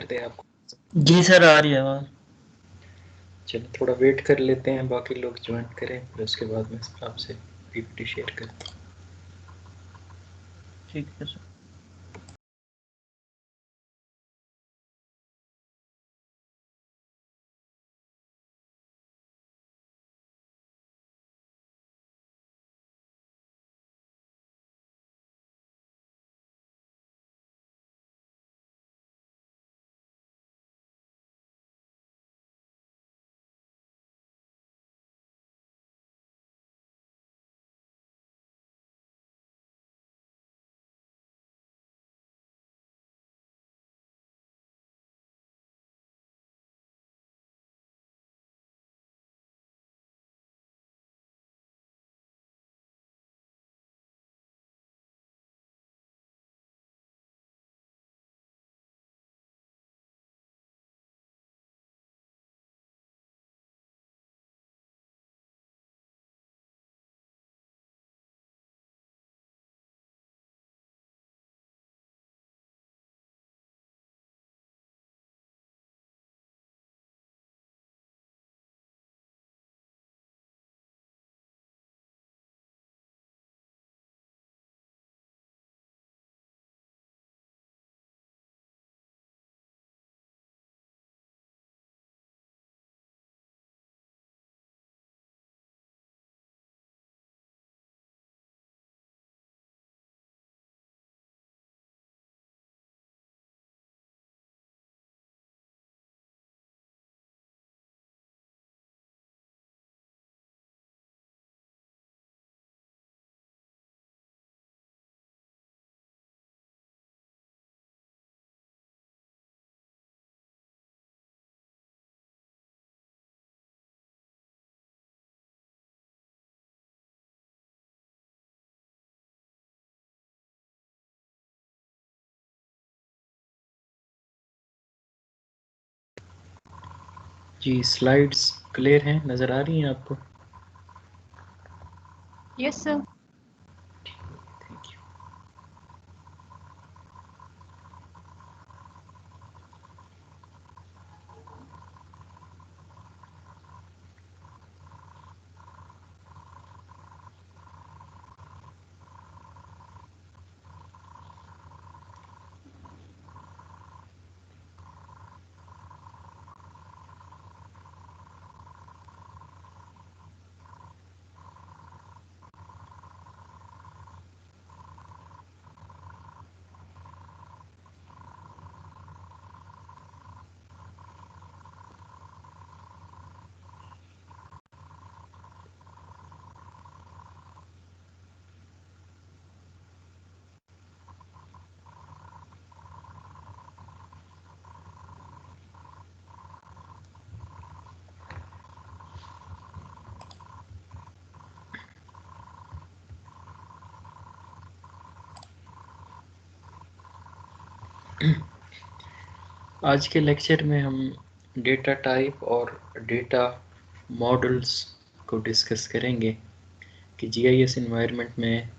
करते हैं आपको। जी सर, आ रही है आवाज़। चलो थोड़ा वेट कर लेते हैं, बाकी लोग ज्वाइन करें, फिर उसके बाद मैं आपसे पीपीटी शेयर करता हूँ। ठीक है सर। जी स्लाइड्स क्लियर हैं, नज़र आ रही हैं आपको? Yes sir. Thank you. आज के लेक्चर में हम डेटा टाइप और डेटा मॉडल्स को डिस्कस करेंगे कि जीआईएस एनवायरनमेंट में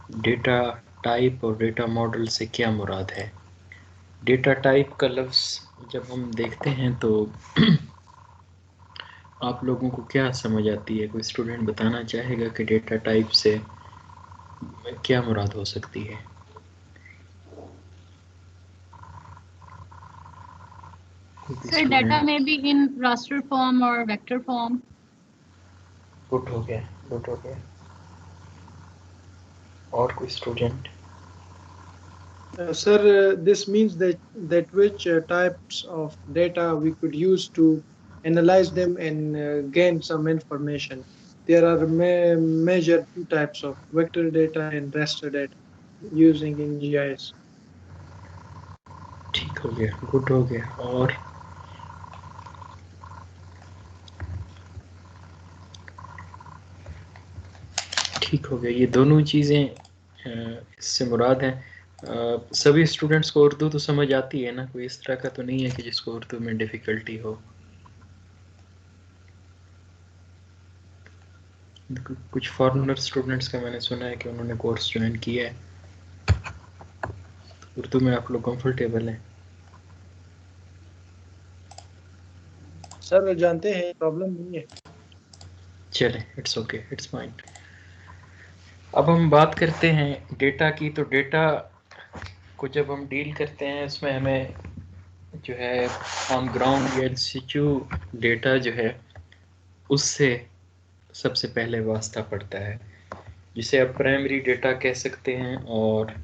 डेटा टाइप और डेटा मॉडल से क्या मुराद है। डेटा टाइप का लफ्ज़ जब हम देखते हैं तो आप लोगों को क्या समझ आती है? कोई स्टूडेंट बताना चाहेगा कि डेटा टाइप से क्या मुराद हो सकती है? कोई भी सर डाटा स्टूडेंट? में भी इन रास्टर फॉर्म और वेक्टर फॉर्म। गुड हो गया, गुड हो गया। और कोई student? Sir, this means that which types of data we could use to analyze them and gain some information. There are major two types of vector data and raster data using in GIS. ठीक हो गया, good हो गया। और ठीक हो गया। ये दोनों चीज़ें इससे मुराद हैं। सभी स्टूडेंट्स को उर्दू तो समझ आती है ना? कोई इस तरह का तो नहीं है कि जिसको उर्दू में डिफ़िकल्टी हो? कुछ फॉरेनर स्टूडेंट्स का मैंने सुना है कि उन्होंने कोर्स ज्वाइन किया है। उर्दू में आप लोग कंफर्टेबल हैं? सर जानते हैं प्रॉब्लम नहीं है। चले, इट्स ओके, इट्स फाइन। अब हम बात करते हैं डेटा की। तो डेटा को जब हम डील करते हैं उसमें हमें जो है ऑन ग्राउंड या इंस्टीट्यू डेटा जो है उससे सबसे पहले वास्ता पड़ता है, जिसे आप प्राइमरी डेटा कह सकते हैं, और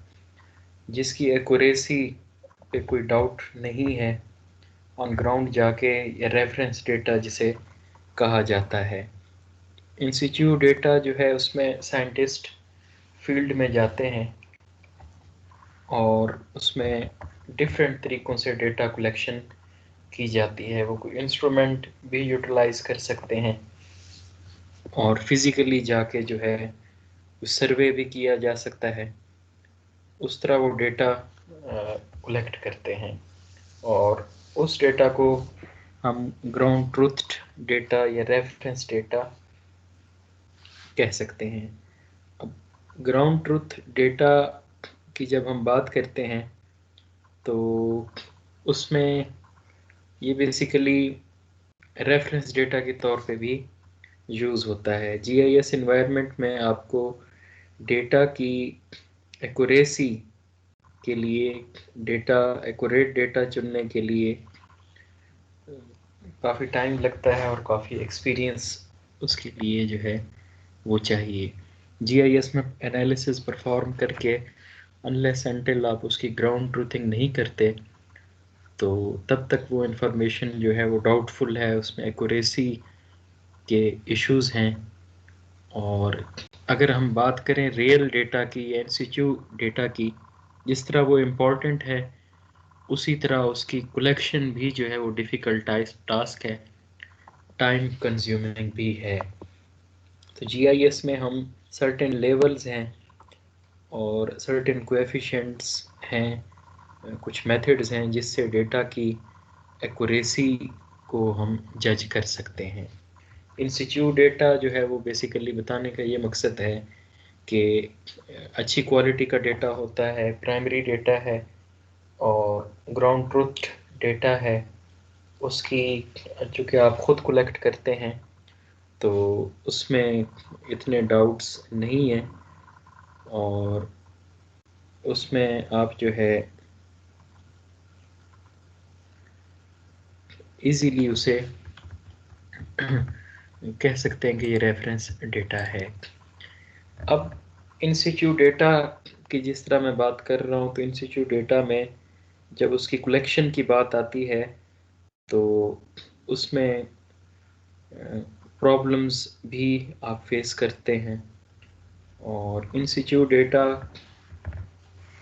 जिसकी एक्यूरेसी पे कोई डाउट नहीं है ऑन ग्राउंड जाके, या रेफरेंस डेटा जिसे कहा जाता है। इंस्टीट्यू डेटा जो है उसमें साइंटिस्ट फील्ड में जाते हैं और उसमें डिफरेंट तरीक़ों से डेटा कलेक्शन की जाती है। वो कोई इंस्ट्रूमेंट भी यूटिलाइज कर सकते हैं और फिज़िकली जाके जो है सर्वे भी किया जा सकता है। उस तरह वो डेटा कलेक्ट करते हैं और उस डेटा को हम ग्राउंड ट्रूथ डेटा या रेफरेंस डेटा कह सकते हैं। अब ग्राउंड ट्रूथ डेटा की जब हम बात करते हैं तो उसमें ये बेसिकली रेफरेंस डेटा के तौर पे भी यूज़ होता है। जीआईएस एनवायरनमेंट में आपको डेटा की एक्यूरेसी के लिए, डेटा एक्यूरेट डेटा चुनने के लिए काफ़ी टाइम लगता है और काफ़ी एक्सपीरियंस उसके लिए जो है वो चाहिए। जीआईएस में एनालिसिस परफॉर्म करके अनलेस अनटिल आप उसकी ग्राउंड ट्रूथिंग नहीं करते तो तब तक वो इंफॉर्मेशन जो है वो डाउटफुल है, उसमें एक्यूरेसी के इश्यूज हैं। और अगर हम बात करें रियल डेटा की या इंस्टीट्यू डेटा की, जिस तरह वो इम्पॉर्टेंट है उसी तरह उसकी कलेक्शन भी जो है वो डिफ़िकल्ट टास्क है, टाइम कंज्यूमिंग भी है। तो जीआईएस में हम सर्टेन लेवल्स हैं और सर्टेन कोएफिशिएंट्स हैं, कुछ मेथड्स हैं जिससे डेटा की एक्यूरेसी को हम जज कर सकते हैं। इंस्टीट्यूट डेटा जो है वो बेसिकली बताने का ये मकसद है कि अच्छी क्वालिटी का डेटा होता है, प्राइमरी डेटा है और ग्राउंड ट्रूथ डेटा है। उसकी चूँकि आप ख़ुद कलेक्ट करते हैं तो उसमें इतने डाउट्स नहीं हैं और उसमें आप जो है इजीली उसे कह सकते हैं कि ये रेफरेंस डेटा है। अब इंस्टीट्यूट डेटा की जिस तरह मैं बात कर रहा हूँ, तो इंस्टीट्यूट डेटा में जब उसकी कलेक्शन की बात आती है तो उसमें प्रॉब्लम्स भी आप फेस करते हैं और इंस्टीट्यूट डेटा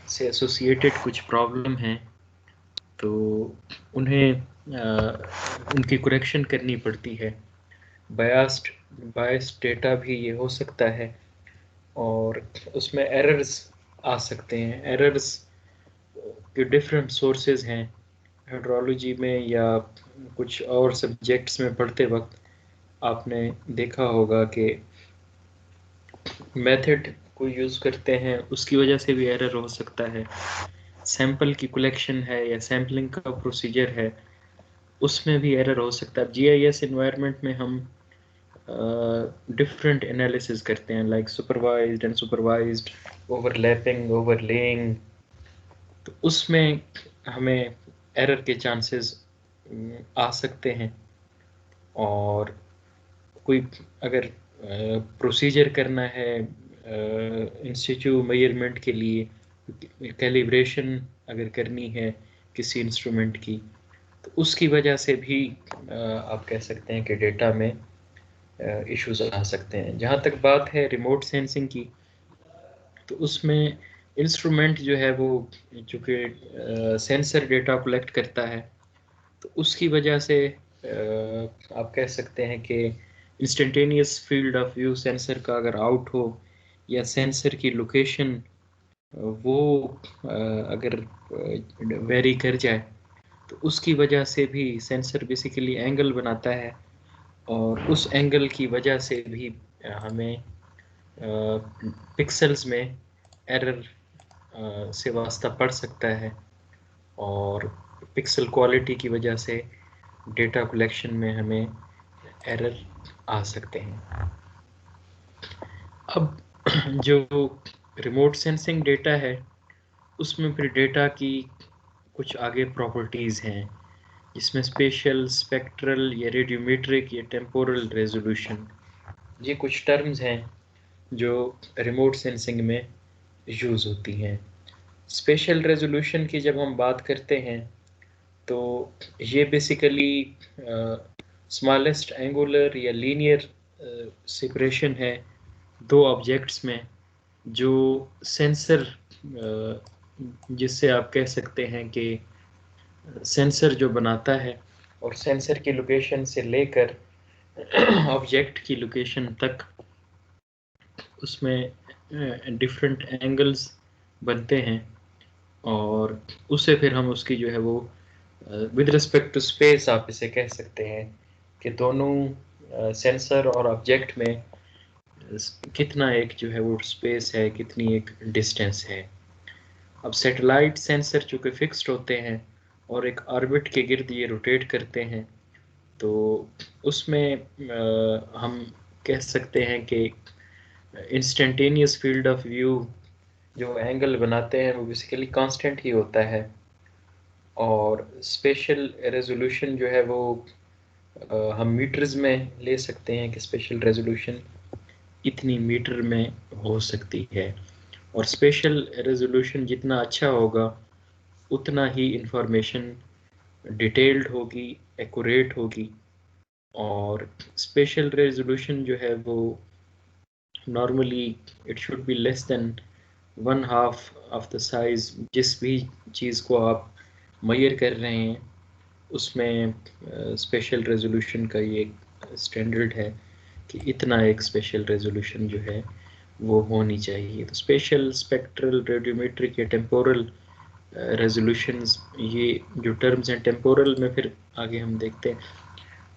से एसोसिएटेड कुछ प्रॉब्लम हैं तो उन्हें उनकी करेक्शन करनी पड़ती है। बायस्ड डेटा भी ये हो सकता है और उसमें एरर्स आ सकते हैं। एरर्स के डिफरेंट सोर्सेज हैं। हाइड्रोलॉजी में या कुछ और सब्जेक्ट्स में पढ़ते वक्त आपने देखा होगा कि मेथड को यूज़ करते हैं उसकी वजह से भी एरर हो सकता है। सैंपल की कलेक्शन है या सैम्पलिंग का प्रोसीजर है उसमें भी एरर हो सकता है। जीआईएस एनवायरनमेंट में हम डिफरेंट एनालिसिस करते हैं लाइक सुपरवाइज्ड, अनसुपरवाइज्ड, ओवरलैपिंग, ओवरलेइंग। तो उसमें हमें एरर के चांसेस आ सकते हैं और कोई अगर प्रोसीजर करना है इंस्टीट्यूट मेजरमेंट के लिए, कैलिब्रेशन अगर करनी है किसी इंस्ट्रूमेंट की, तो उसकी वजह से भी आप कह सकते हैं कि डेटा में इश्यूज आ सकते हैं। जहाँ तक बात है रिमोट सेंसिंग की, तो उसमें इंस्ट्रूमेंट जो है वो चूँकि सेंसर डेटा कलेक्ट करता है तो उसकी वजह से आप कह सकते हैं कि instantaneous field of view sensor का अगर आउट हो या सेंसर की लोकेशन वो अगर वेरी कर जाए तो उसकी वजह से भी सेंसर बेसिकली एंगल बनाता है और उस एंगल की वजह से भी हमें पिक्सेल्स में एरर से वास्ता पड़ सकता है और पिक्सल क्वालिटी की वजह से डेटा कलेक्शन में हमें एरर आ सकते हैं। अब जो रिमोट सेंसिंग डेटा है उसमें फिर डेटा की कुछ आगे प्रॉपर्टीज़ हैं, जिसमें स्पेशल, स्पेक्ट्रल या रेडियोमेट्रिक या टेम्पोरल रेजोल्यूशन, ये कुछ टर्म्स हैं जो रिमोट सेंसिंग में यूज़ होती हैं। स्पेशल रेजोल्यूशन की जब हम बात करते हैं तो ये बेसिकली स्मॉलेस्ट एंगुलर या लीनियर सेपरेशन है दो ऑब्जेक्ट्स में, जो सेंसर, जिससे आप कह सकते हैं कि सेंसर जो बनाता है और सेंसर की लोकेशन से लेकर ऑब्जेक्ट की लोकेशन तक उसमें डिफरेंट एंगल्स बनते हैं, और उससे फिर हम उसकी जो है वो विद रिस्पेक्ट टू स्पेस आप इसे कह सकते हैं कि दोनों सेंसर और ऑब्जेक्ट में कितना एक जो है वो स्पेस है, कितनी एक डिस्टेंस है। अब सैटेलाइट सेंसर चूँकि फिक्स्ड होते हैं और एक ऑर्बिट के गिर्द ये रोटेट करते हैं, तो उसमें हम कह सकते हैं कि इंस्टेंटेनियस फील्ड ऑफ व्यू जो एंगल बनाते हैं वो बेसिकली कांस्टेंट ही होता है, और स्पेशल रेजोल्यूशन जो है वो हम मीटर्स में ले सकते हैं कि स्पेशल रेजोल्यूशन इतनी मीटर में हो सकती है, और स्पेशल रेजोल्यूशन जितना अच्छा होगा उतना ही इंफॉर्मेशन डिटेल्ड होगी, एक्यूरेट होगी। और स्पेशल रेजोल्यूशन जो है वो normally it should be less than 1/2 of the size, जिस भी चीज़ को आप मेजर कर रहे हैं उसमें स्पेशल रेजोल्यूशन का ये स्टैंडर्ड है कि इतना एक स्पेशल रेजोल्यूशन जो है वो होनी चाहिए। तो स्पेशल, स्पेक्ट्रल, रेडियोमेट्रिक या टेम्पोरल रेजोल्यूशंस, ये जो टर्म्स हैं, टेम्पोरल में फिर आगे हम देखते हैं।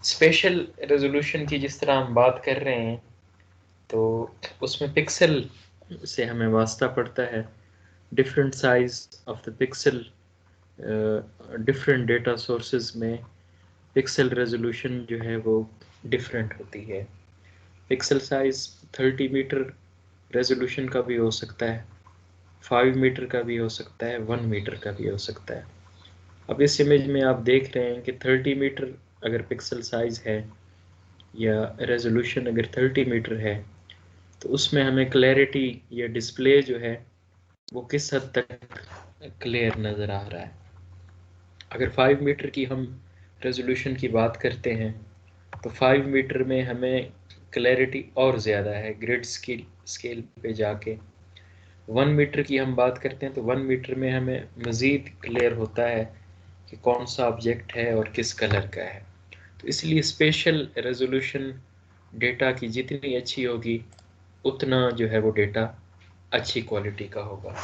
स्पेशल रेजोल्यूशन की जिस तरह हम बात कर रहे हैं तो उसमें पिक्सल से हमें वास्ता पड़ता है। Different size of the pixel, different data sources में पिक्सल रेजोल्यूशन जो है वो डिफरेंट होती है। पिक्सल साइज 30 मीटर रेजोल्यूशन का भी हो सकता है, 5 मीटर का भी हो सकता है, 1 मीटर का भी हो सकता है। अब इस इमेज में आप देख रहे हैं कि 30 मीटर अगर पिक्सल साइज है या रेजोल्यूशन अगर 30 मीटर है तो उसमें हमें क्लैरिटी या डिस्प्ले जो है वो किस हद तक क्लियर नज़र आ रहा है। अगर 5 मीटर की हम रेजोल्यूशन की बात करते हैं तो 5 मीटर में हमें क्लैरिटी और ज़्यादा है ग्रिड स्केल पे जाके। 1 मीटर की हम बात करते हैं तो 1 मीटर में हमें मज़ीद क्लियर होता है कि कौन सा ऑब्जेक्ट है और किस कलर का है। तो इसलिए स्पेशल रेजोल्यूशन डेटा की जितनी अच्छी होगी उतना जो है वो डेटा अच्छी क्वालिटी का होगा।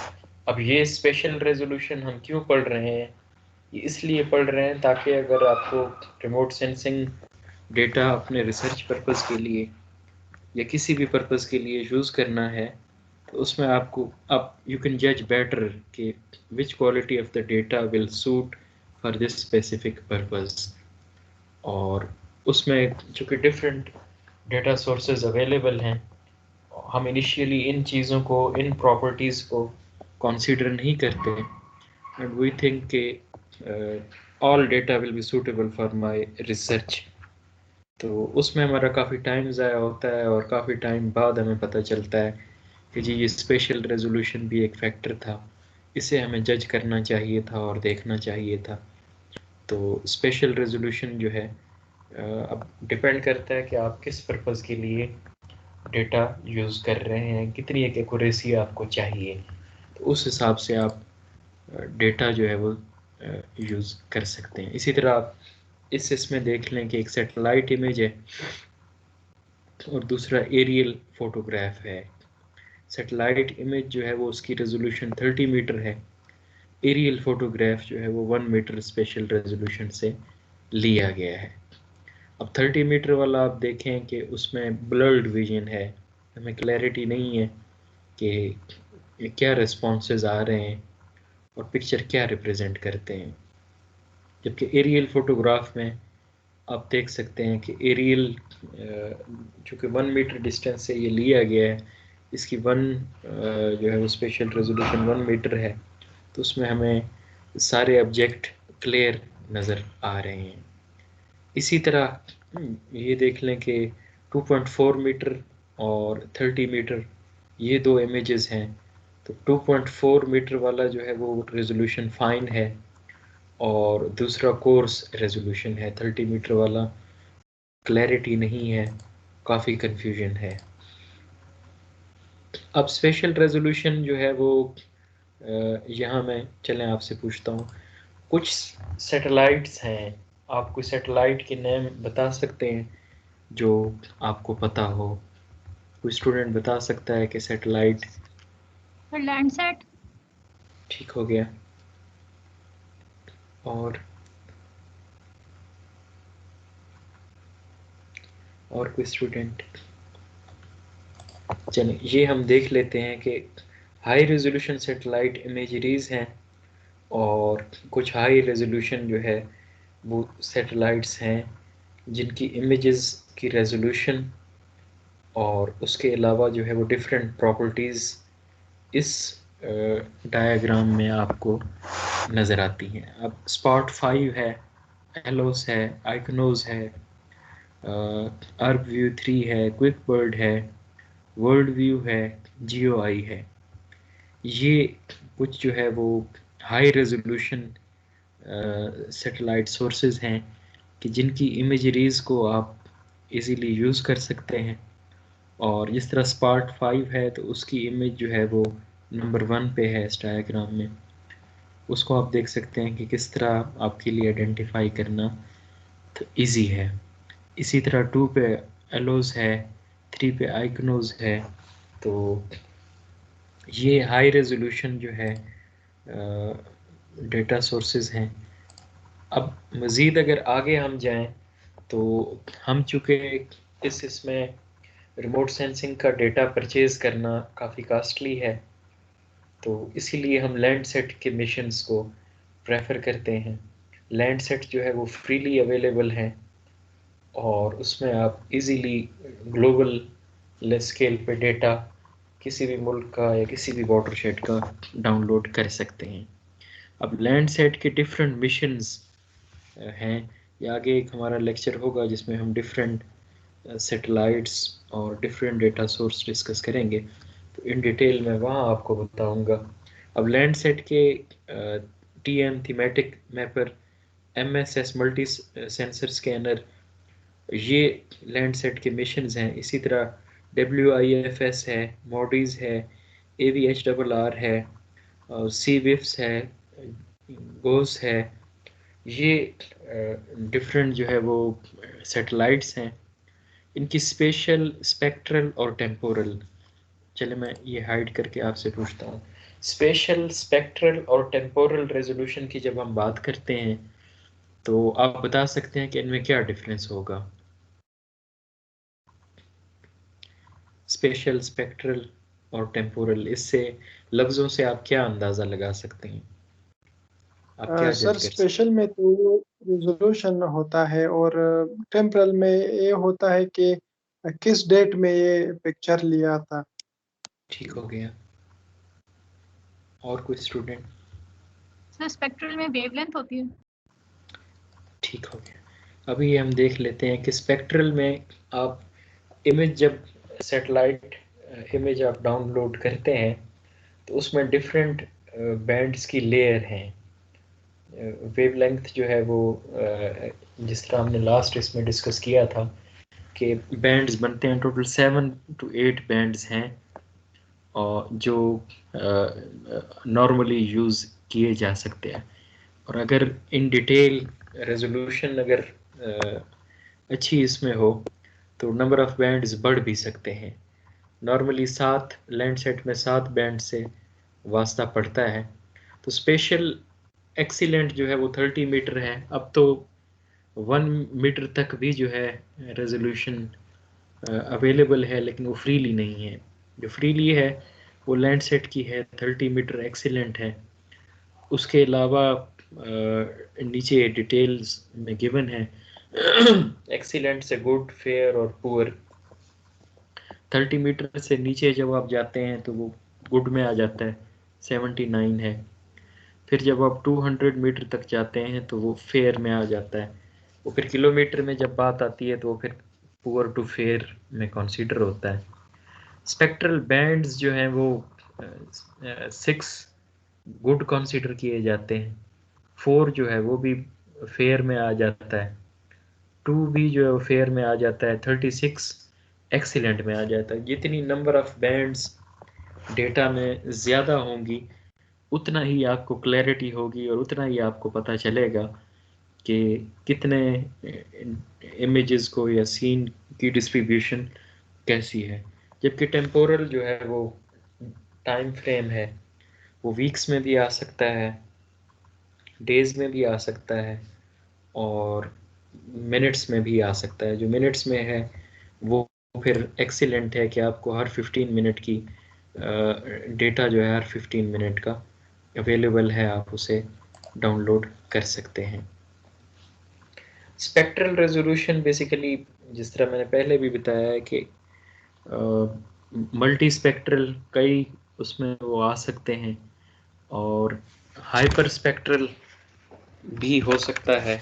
अब ये स्पेशल रेजोल्यूशन हम क्यों पढ़ रहे हैं? ये इसलिए पढ़ रहे हैं ताकि अगर आपको रिमोट सेंसिंग डेटा अपने रिसर्च पर्पस के लिए या किसी भी पर्पस के लिए यूज़ करना है तो उसमें आपको आप यू कैन जज बेटर कि विच quality of the data will suit for this specific purpose. और उसमें चूँकि डिफरेंट डेटा सोर्सेज अवेलेबल हैं, हम इनिशियली इन चीज़ों को, इन प्रॉपर्टीज़ को कंसीडर नहीं करते एंड वी थिंक कि all data will be suitable for my research. तो उसमें हमारा काफ़ी टाइम ज़ाया होता है और काफ़ी टाइम बाद हमें पता चलता है कि जी ये स्पेशल रेजोल्यूशन भी एक फैक्टर था, इसे हमें जज करना चाहिए था और देखना चाहिए था। तो स्पेशल रेजोल्यूशन जो है अब डिपेंड करता है कि आप किस पर्पज़ के लिए डेटा यूज़ कर रहे हैं, कितनी एक एक्यूरेसी आपको चाहिए, तो उस हिसाब से आप डेटा जो है वो यूज़ कर सकते हैं। इसी तरह आप इसमें देख लें कि एक सैटेलाइट इमेज है और दूसरा एरियल फोटोग्राफ है। सैटेलाइट इमेज जो है वो उसकी रेजोल्यूशन 30 मीटर है, एरियल फोटोग्राफ जो है वो 1 मीटर स्पेशल रेजोल्यूशन से लिया गया है। अब 30 मीटर वाला आप देखें कि उसमें ब्लर्ड विजन है, हमें क्लैरिटी नहीं है कि क्या रिस्पॉन्सेज आ रहे हैं और पिक्चर क्या रिप्रेजेंट करते हैं। जबकि एरियल फोटोग्राफ में आप देख सकते हैं कि एरियल चूँकि 1 मीटर डिस्टेंस से ये लिया गया है, इसकी जो है वो स्पेशल रेजोल्यूशन 1 मीटर है, तो उसमें हमें सारे ऑब्जेक्ट क्लियर नज़र आ रहे हैं। इसी तरह ये देख लें कि 2.4 मीटर और 30 मीटर ये दो इमेजेस हैं, तो 2.4 मीटर वाला जो है वो रेजोल्यूशन फाइन है और दूसरा कोर्स रेजोल्यूशन है। 30 मीटर वाला क्लैरिटी नहीं है, काफ़ी कंफ्यूजन है। अब स्पेशल रेजोल्यूशन जो है वो यहाँ मैं चलें आपसे पूछता हूँ, कुछ सैटेलाइट्स हैं, आप कोई सैटेलाइट के नेम बता सकते हैं जो आपको पता हो? कोई स्टूडेंट बता सकता है कि सैटेलाइट? For Landsat, ठीक हो गया। और कोई स्टूडेंट? चलिए ये हम देख लेते हैं कि हाई रेजोल्यूशन सैटेलाइट इमेजरीज हैं और कुछ हाई रेजोल्यूशन जो है वो सैटेलाइट्स हैं जिनकी इमेजेस की रेजोल्यूशन और उसके अलावा जो है वो डिफरेंट प्रॉपर्टीज़ इस डायग्राम में आपको नज़र आती हैं। अब स्पॉट 5 है, एलोस है, आइकनोज है, अर्ब व्यू 3 है, क्विक बर्ड है, वर्ल्ड व्यू है, जियो आई है। ये कुछ जो है वो हाई रेजोल्यूशन सैटेलाइट सोर्सेज हैं कि जिनकी इमेजरीज़ को आप इजीली यूज़ कर सकते हैं। और जिस तरह स्पार्ट 5 है तो उसकी इमेज जो है वो नंबर 1 पे है इस डायग्राम में, उसको आप देख सकते हैं कि किस तरह आपके लिए आइडेंटिफाई करना तो इजी है। इसी तरह 2 पे एलोज है, 3 पे आइकनोज है, तो ये हाई रेजोल्यूशन जो है डेटा सोर्सेज हैं। अब मज़ीद अगर आगे हम जाएं तो हम चूँकि इसमें रिमोट सेंसिंग का डेटा परचेज़ करना काफ़ी कास्टली है, तो इसीलिए हम लैंडसेट के मिशंस को प्रेफर करते हैं। लैंडसेट जो है वो फ्रीली अवेलेबल हैं और उसमें आप इजीली ग्लोबल स्केल पे डेटा किसी भी मुल्क का या किसी भी वाटरशेड का डाउनलोड कर सकते हैं। अब लैंडसेट के डिफरेंट मिशंस हैं, ये आगे एक हमारा लेक्चर होगा जिसमें हम डिफरेंट सैटेलाइट्स और डिफरेंट डेटा सोर्स डिस्कस करेंगे, तो इन डिटेल मैं वहाँ आपको बताऊँगा। अब लैंडसेट के TM thematic mapper, MSS multi sensor scanner, ये लैंडसेट के मिशंस हैं। इसी तरह WIFS है, मॉडीज है, AVHRR है, और CWIFS है, गोस है, ये डिफरेंट जो है वो सैटेलाइट्स हैं। इनकी स्पेशल, स्पेक्ट्रल और टेम्पोरल, चले मैं ये हाइड करके आपसे पूछता हूँ। स्पेशल, स्पेक्ट्रल और टेम्पोरल रेजोल्यूशन की जब हम बात करते हैं तो आप बता सकते हैं कि इनमें क्या डिफरेंस होगा? स्पेशल, स्पेक्ट्रल और टेम्पोरल, इससे लफ्ज़ों से आप क्या अंदाज़ा लगा सकते हैं? आप क्या सर जज कर सकते स्पेशल में तो रिजोल्यूशन होता है और टेम्परल में ये होता है कि किस डेट में ये पिक्चर लिया था। हैं? ठीक हो गया। और कोई स्टूडेंट? सर स्पेक्ट्रल में वेवलेंथ होती है। ठीक हो गया। अभी हम देख लेते हैं कि स्पेक्ट्रल में आप इमेज जब सैटेलाइट इमेज आप डाउनलोड करते हैं तो उसमें डिफरेंट बैंड्स की लेयर हैं। वेवलेंथ जो है वो जिस तरह हमने लास्ट इसमें डिस्कस किया था कि बैंड्स बनते हैं, टोटल 7 to 8 बैंड्स हैं और जो नॉर्मली यूज़ किए जा सकते हैं। और अगर इन डिटेल रेजोल्यूशन अगर अच्छी इसमें हो तो नंबर ऑफ़ बैंड्स बढ़ भी सकते हैं। नॉर्मली 7 लैंडसेट में 7 बैंड से वास्ता पड़ता है। तो स्पेशल एक्सीलेंट जो है वो 30 मीटर है। अब तो 1 मीटर तक भी जो है रेजोल्यूशन अवेलेबल है, लेकिन वो फ्रीली नहीं है। जो फ्रीली है वो लैंडसेट की है, 30 मीटर एक्सीलेंट है। उसके अलावा नीचे डिटेल्स में गिवन है एक्सीलेंट से गुड, फेयर और पुअर। 30 मीटर से नीचे जब आप जाते हैं तो वो गुड में आ जाता है, 79 है। फिर जब आप 200 मीटर तक जाते हैं तो वो फेयर में आ जाता है। वो फिर किलोमीटर में जब बात आती है तो वो फिर पुअर टू फेयर में कंसीडर होता है। स्पेक्ट्रल बैंड्स जो हैं वो 6 गुड कंसीडर किए जाते हैं, 4 जो है वो भी फेयर में आ जाता है, 2 भी जो है वो फेयर में आ जाता है, 36 एक्सीलेंट में आ जाता है। जितनी नंबर ऑफ बैंड्स डेटा में ज़्यादा होंगी उतना ही आपको क्लैरिटी होगी और उतना ही आपको पता चलेगा कि कितने इमेजेस को या सीन की डिस्ट्रीब्यूशन कैसी है। जबकि टेम्पोरल जो है वो टाइम फ्रेम है, वो वीक्स में भी आ सकता है, डेज में भी आ सकता है और मिनट्स में भी आ सकता है। जो मिनट्स में है वो फिर एक्सीलेंट है कि आपको हर 15 मिनट की डेटा जो है हर 15 मिनट का अवेलेबल है, आप उसे डाउनलोड कर सकते हैं। स्पेक्ट्रल रेजोल्यूशन बेसिकली, जिस तरह मैंने पहले भी बताया है कि मल्टी स्पेक्ट्रल कई उसमें वो आ सकते हैं और हाइपर स्पेक्ट्रल भी हो सकता है।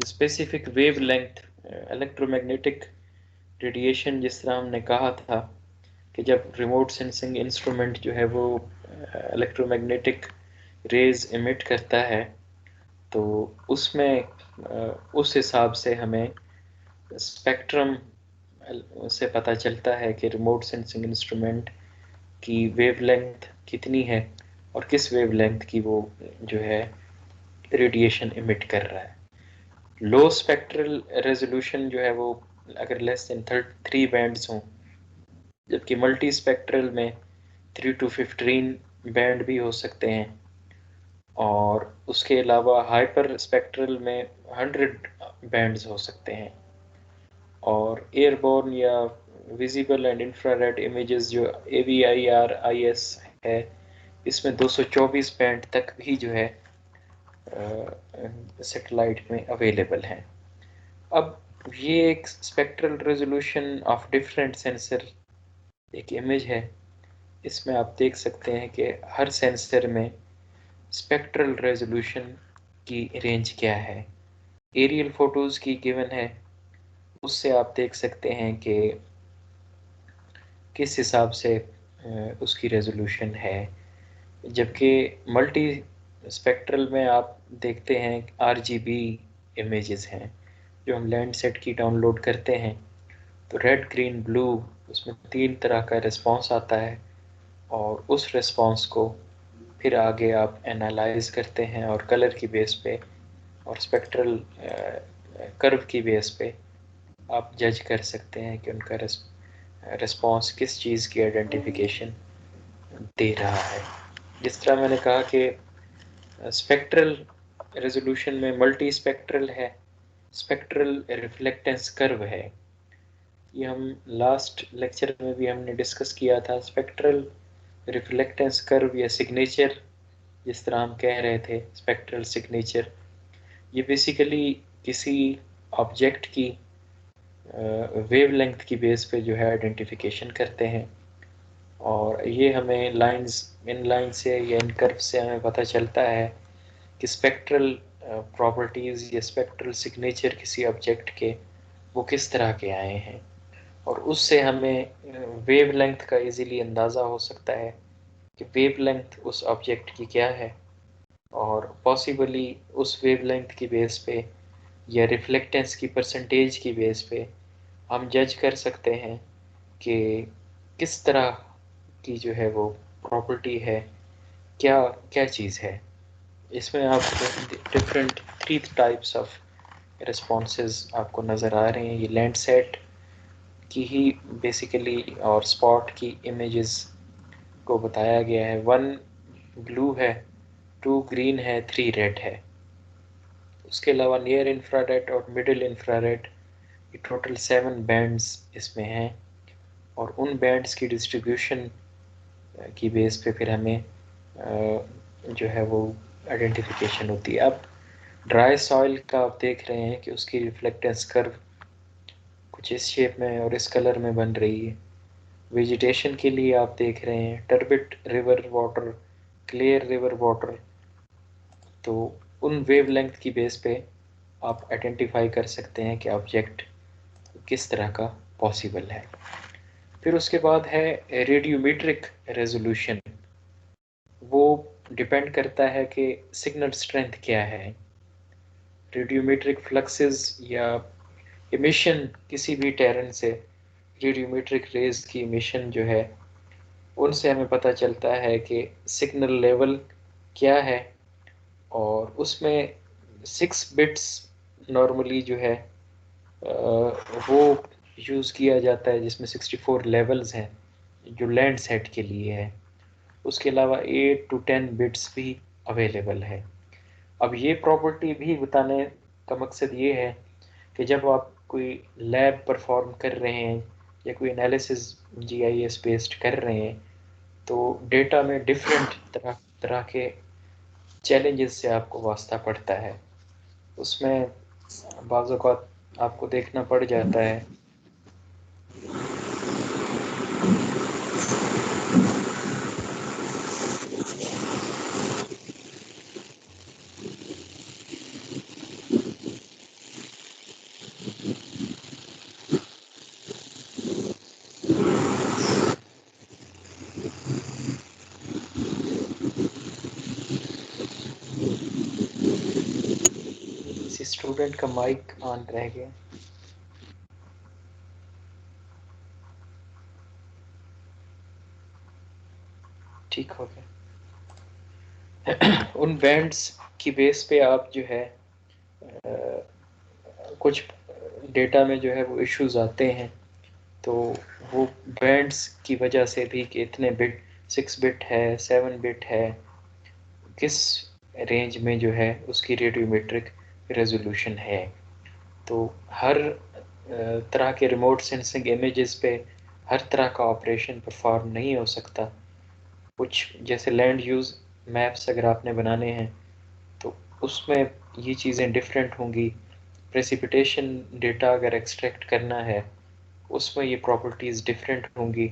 Specific wave length, electromagnetic radiation, जिस तरह हमने कहा था कि जब रिमोट सेंसिंग इंस्ट्रूमेंट जो है वो इलेक्ट्रोमैग्नेटिक रेज एमिट करता है तो उसमें उस हिसाब से हमें स्पेक्ट्रम से पता चलता है कि रिमोट सेंसिंग इंस्ट्रूमेंट की वेवलेंथ कितनी है और किस वेवलेंथ की वो जो है रेडिएशन इमिट कर रहा है। लो स्पेक्ट्रल रेजोल्यूशन जो है वो अगर लेस देन 3 बैंड्स हों, जबकि मल्टी स्पेक्ट्रल में 3 to 15 बैंड भी हो सकते हैं और उसके अलावा हाइपर स्पेक्ट्रल में 100 बैंड्स हो सकते हैं। और एयरबोर्न या विजिबल एंड इंफ्रारेड इमेजेस जो AVIRIS है, इसमें 224 बैंड तक भी जो है सैटेलाइट में अवेलेबल हैं। अब ये एक spectral resolution of different sensor एक इमेज है। इसमें आप देख सकते हैं कि हर सेंसर में स्पेक्ट्रल रेजोल्यूशन की रेंज क्या है। एरियल फोटोज़ की गिवन है, उससे आप देख सकते हैं कि किस हिसाब से उसकी रेजोल्यूशन है। जबकि मल्टी स्पेक्ट्रल में आप देखते हैं RGB इमेजेस हैं जो हम लैंडसेट की डाउनलोड करते हैं तो रेड, ग्रीन, ब्लू, उसमें 3 तरह का रिस्पांस आता है और उस रिस्पांस को फिर आगे आप एनालाइज करते हैं और कलर की बेस पे और स्पेक्ट्रल कर्व की बेस पे आप जज कर सकते हैं कि उनका रिस्पांस किस चीज़ की आइडेंटिफिकेशन दे रहा है। जिस तरह मैंने कहा कि स्पेक्ट्रल रेजोल्यूशन में मल्टी स्पेक्ट्रल है, स्पेक्ट्रल रिफ्लेक्टेंस कर्व है। ये हम लास्ट लेक्चर में भी हमने डिस्कस किया था। स्पेक्ट्रल रिफ्लेक्टेंस कर्व या सिग्नेचर, जिस तरह हम कह रहे थे स्पेक्ट्रल सिग्नेचर, ये बेसिकली किसी ऑब्जेक्ट की वेवलेंथ की बेस पे जो है आइडेंटिफिकेशन करते हैं और ये हमें लाइंस, इन लाइन से या इन कर्व से हमें पता चलता है कि स्पेक्ट्रल प्रॉपर्टीज़ या स्पेक्ट्रल सिग्नेचर किसी ऑब्जेक्ट के वो किस तरह के आए हैं और उससे हमें वेवलेंथ का इजीली अंदाज़ा हो सकता है कि वेवलेंथ उस ऑब्जेक्ट की क्या है और पॉसिबली उस वेवलेंथ की बेस पे या रिफ्लेक्टेंस की परसेंटेज की बेस पे हम जज कर सकते हैं कि किस तरह की जो है वो प्रॉपर्टी है, क्या क्या चीज़ है। इसमें आप डिफरेंट 3 टाइप्स ऑफ रिस्पॉन्सेज आपको नज़र आ रहे हैं। ये लैंडसेट की ही बेसिकली और स्पॉट की इमेजेस को बताया गया है। 1 ब्लू है, 2 ग्रीन है, 3 रेड है। उसके अलावा नियर इंफ्रारेड और मिडिल इंफ्रारेड, ये टोटल 7 बैंड्स इसमें हैं और उन बैंड्स की डिस्ट्रीब्यूशन की बेस पे फिर हमें जो है वो आइडेंटिफिकेशन होती है। अब ड्राई सॉइल का आप देख रहे हैं कि उसकी रिफ्लेक्टेंस कर्व कुछ इस शेप में और इस कलर में बन रही है। वेजिटेशन के लिए आप देख रहे हैं turbid river water, clear river water, तो उन वेवलेंथ की बेस पे आप आइडेंटिफाई कर सकते हैं कि ऑब्जेक्ट किस तरह का पॉसिबल है। फिर उसके बाद है रेडियोमीट्रिक रेजोल्यूशन। वो डिपेंड करता है कि सिग्नल स्ट्रेंथ क्या है। रेडियोमीट्रिक फ्लक्सेस या इमिशन किसी भी टेरेन से रेडियोमीट्रिक रेज की इमिशन जो है उनसे हमें पता चलता है कि सिग्नल लेवल क्या है, और उसमें 6 बिट्स नॉर्मली जो है वो यूज़ किया जाता है, जिसमें 64 लेवल्स हैं जो लैंड सेट के लिए है। उसके अलावा 8 to 10 बिट्स भी अवेलेबल है। अब ये प्रॉपर्टी भी बताने का मकसद ये है कि जब आप कोई लैब परफॉर्म कर रहे हैं या कोई एनालिसिस जीआईएस बेस्ड कर रहे हैं, तो डेटा में डिफरेंट तरह तरह के चैलेंजेस से आपको वास्ता पड़ता है। उसमें बाज़ औक़ात आपको देखना पड़ जाता है किसी स्टूडेंट का माइक ऑन रह गया। ठीक हो गया। उन बैंड्स की बेस पे आप जो है कुछ डेटा में जो है वो इश्यूज आते हैं, तो वो बैंड्स की वजह से भी कि इतने बिट 6 बिट है 7 बिट है, किस रेंज में जो है उसकी रेडियोमेट्रिक रेजोल्यूशन है। तो हर तरह के रिमोट सेंसिंग इमेजेस पे हर तरह का ऑपरेशन परफॉर्म नहीं हो सकता। कुछ जैसे लैंड यूज़ मैप्स अगर आपने बनाने हैं तो उसमें ये चीज़ें डिफरेंट होंगी। प्रेसिपिटेशन डेटा अगर एक्सट्रैक्ट करना है उसमें ये प्रॉपर्टीज़ डिफरेंट होंगी।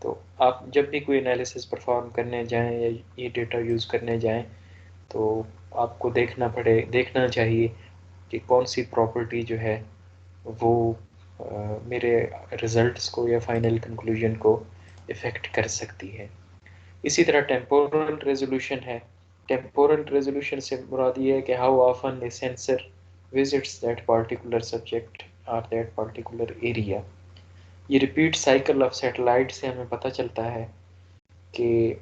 तो आप जब भी कोई एनालिसिस परफॉर्म करने जाएं या ये डेटा यूज़ करने जाएं तो आपको देखना चाहिए कि कौन सी प्रॉपर्टी जो है वो मेरे रिजल्ट्स को या फाइनल कंक्लूजन को इफ़ेक्ट कर सकती है। इसी तरह टेम्पोरल रेजोल्यूशन है। टेम्पोरल रेजोल्यूशन से मुराद ये है कि how often A sensor visits that particular subject और दैट पार्टिकुलर एरिया। ये रिपीट साइकिल ऑफ सैटेलाइट से हमें पता चलता है कि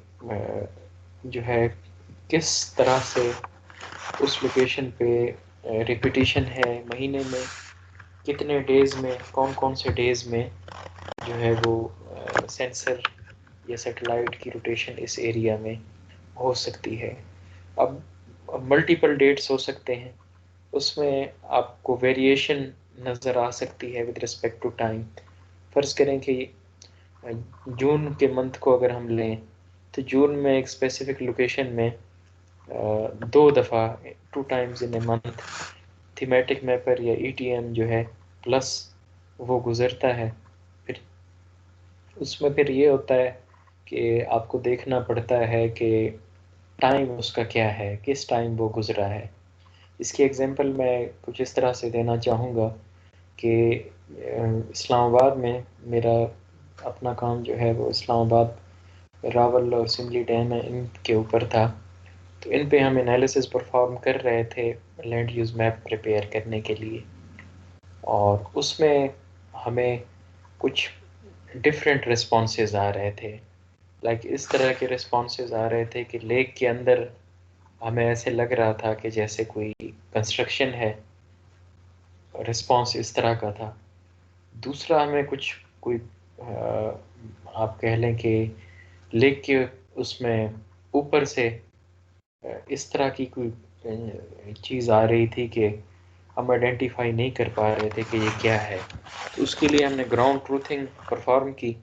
जो है किस तरह से उस लोकेशन पे रिपीटिशन है, महीने में कितने डेज़ में, कौन कौन से डेज़ में जो है वो सेंसर या सैटेलाइट की रोटेशन इस एरिया में हो सकती है। अब मल्टीपल डेट्स हो सकते हैं, उसमें आपको वेरिएशन नज़र आ सकती है विद रिस्पेक्ट टू टाइम। फ़र्ज़ करें कि जून के मंथ को अगर हम लें तो जून में एक स्पेसिफिक लोकेशन में 2 दफ़ा 2 times in a month thematic mapper या ईटीएम जो है प्लस वो गुज़रता है। फिर उसमें फिर ये होता है कि आपको देखना पड़ता है कि टाइम उसका क्या है, किस टाइम वो गुज़रा है। इसकी एग्जांपल मैं कुछ इस तरह से देना चाहूँगा कि इस्लामाबाद में मेरा अपना काम जो है वो इस्लामाबाद रावल और सिमली डैम है इनके ऊपर था। तो इन पे हम एनालिसिस परफॉर्म कर रहे थे लैंड यूज़ मैप प्रिपेयर करने के लिए, और उसमें हमें कुछ डिफरेंट रिस्पॉन्सेज आ रहे थे। लाइक इस तरह के रिस्पॉन्सेज आ रहे थे कि लेक के अंदर हमें ऐसे लग रहा था कि जैसे कोई कंस्ट्रक्शन है, रिस्पॉन्स इस तरह का था। दूसरा हमें कुछ कोई आप कह लें कि लेक के उसमें ऊपर से इस तरह की कोई चीज़ आ रही थी कि हम आइडेंटिफाई नहीं कर पा रहे थे कि ये क्या है। तो उसके लिए हमने ग्राउंड ट्रूथिंग परफॉर्म की,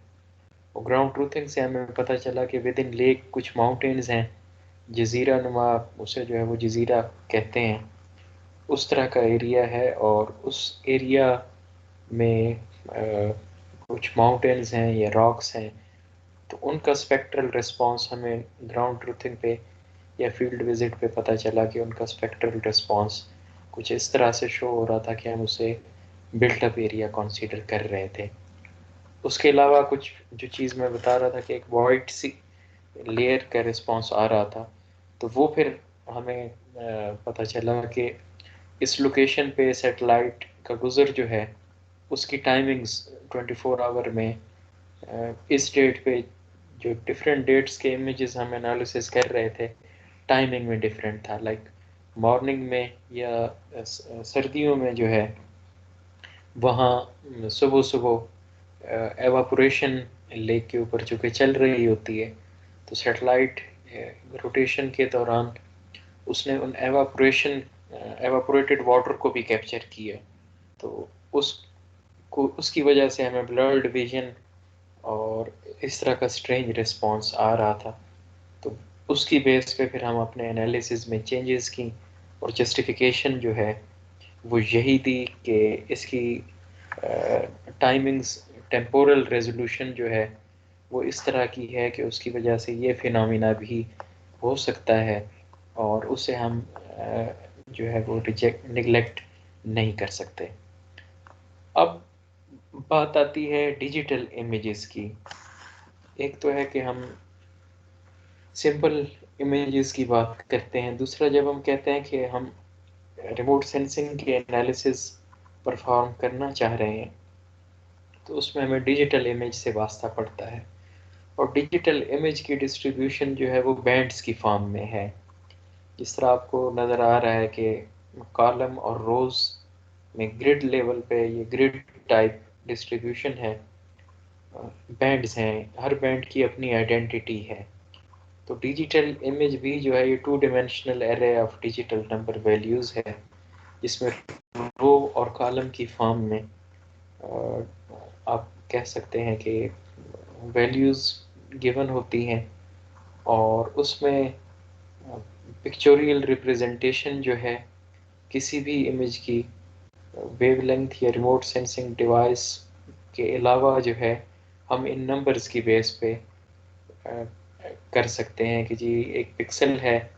और ग्राउंड ट्रूथिंग से हमें पता चला कि विद इन लेक कुछ माउंटेन्स हैं, जजीरा नुमा, उसे जो है वो जजीरा कहते हैं, उस तरह का एरिया है और उस एरिया में कुछ माउंटेन्स हैं या रॉक्स हैं, तो उनका स्पेक्ट्रल रिस्पांस हमें ग्राउंड ट्रूथिंग पे या फील्ड विजिट पे पता चला कि उनका स्पेक्ट्रल रिस्पांस कुछ इस तरह से शो हो रहा था कि हम उसे बिल्ट अप एरिया कंसीडर कर रहे थे। उसके अलावा कुछ जो चीज़ मैं बता रहा था कि एक वाइट सी लेयर का रिस्पांस आ रहा था, तो वो फिर हमें पता चला कि इस लोकेशन पे सैटेलाइट का गुजर जो है उसकी टाइमिंग्स 24 आवर में इस डेट पे जो डिफरेंट डेट्स के इमेजेस हम एनालिसिस कर रहे थे टाइमिंग में डिफरेंट था। लाइक मॉर्निंग में या सर्दियों में जो है वहाँ सुबह सुबह एवापोरेशन लेक के ऊपर चूँकि चल रही होती है, तो सैटेलाइट रोटेशन के दौरान उसने उन एवापोरेटेड वाटर को भी कैप्चर किया, तो उसकी वजह से हमें ब्लर्ड विजन और इस तरह का स्ट्रेंज रिस्पांस आ रहा था। तो उसकी बेस पे फिर हम अपने एनालिसिस में चेंजेस की और जस्टिफिकेशन जो है वो यही थी कि इसकी टाइमिंग्स टेम्पोरल रेजोल्यूशन जो है वो इस तरह की है कि उसकी वजह से ये फिनोमिना भी हो सकता है और उसे हम जो है वो निगलेक्ट नहीं कर सकते। अब बात आती है डिजिटल इमेजेस की। एक तो है कि हम सिंपल इमेजेस की बात करते हैं, दूसरा जब हम कहते हैं कि हम रिमोट सेंसिंग के एनालिसिस परफॉर्म करना चाह रहे हैं, तो उसमें हमें डिजिटल इमेज से वास्ता पड़ता है। और डिजिटल इमेज की डिस्ट्रीब्यूशन जो है वो बैंड्स की फॉर्म में है। जिस तरह आपको नज़र आ रहा है कि कॉलम और रोज़ में ग्रिड लेवल पे ये ग्रिड टाइप डिस्ट्रीब्यूशन है, बैंड्स हैं, हर बैंड की अपनी आइडेंटिटी है। तो डिजिटल इमेज भी जो है ये 2 dimensional array of digital number values है, जिसमें रो और कॉलम की फॉर्म में आप कह सकते हैं कि वैल्यूज़ गिवन होती हैं और उसमें पिक्चोरियल रिप्रेजेंटेशन जो है किसी भी इमेज की वेवलेंथ या रिमोट सेंसिंग डिवाइस के अलावा जो है हम इन नंबर्स की बेस पे कर सकते हैं कि जी एक पिक्सल है,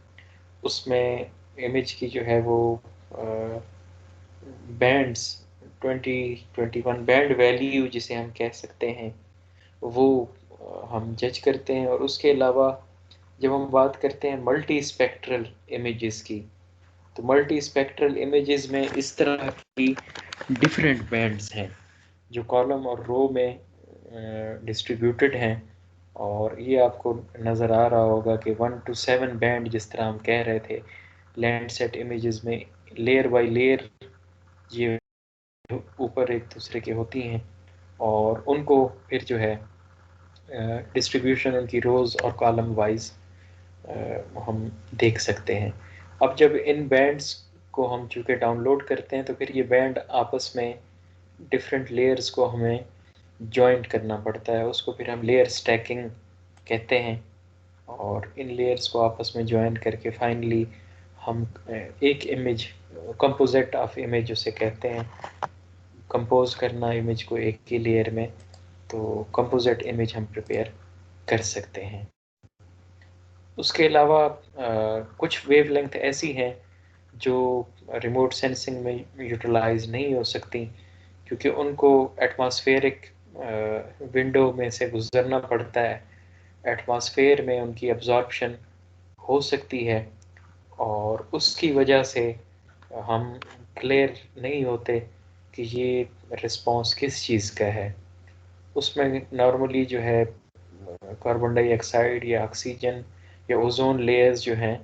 उसमें इमेज की जो है वो बैंड्स 21 बैंड वैल्यू जिसे हम कह सकते हैं वो हम जज करते हैं। और उसके अलावा जब हम बात करते हैं मल्टी स्पेक्ट्रल इमेजेस की, तो मल्टी स्पेक्ट्रल इमेजेस में इस तरह की डिफरेंट बैंड्स हैं जो कॉलम और रो में डिस्ट्रीब्यूटेड हैं। और ये आपको नज़र आ रहा होगा कि 1 to 7 बैंड जिस तरह हम कह रहे थे लैंडसेट इमेजेस में, लेयर बाय लेयर ये ऊपर एक दूसरे के होती हैं और उनको फिर जो है डिस्ट्रीब्यूशन उनकी रोज़ और कॉलम वाइज हम देख सकते हैं। अब जब इन बैंड्स को हम चूँकि डाउनलोड करते हैं, तो फिर ये बैंड आपस में डिफरेंट लेयर्स को हमें जॉइंट करना पड़ता है, उसको फिर हम लेयर स्टैकिंग कहते हैं। और इन लेयर्स को आपस में जॉइन करके फाइनली हम एक इमेज, कंपोजिट ऑफ इमेज उसे कहते हैं, कंपोज करना इमेज को एक ही लेयर में, तो कंपोजिट इमेज हम प्रिपेयर कर सकते हैं। उसके अलावा कुछ वेवलेंथ ऐसी हैं जो रिमोट सेंसिंग में यूटिलाइज नहीं हो सकती क्योंकि उनको एटमॉस्फेरिक विंडो में से गुजरना पड़ता है। एटमॉस्फेयर में उनकी एब्जॉर्प्शन हो सकती है और उसकी वजह से हम क्लियर नहीं होते कि ये रिस्पांस किस चीज़ का है। उसमें नॉर्मली जो है कार्बन डाइऑक्साइड या ऑक्सीजन या ओजोन लेयर्स जो हैं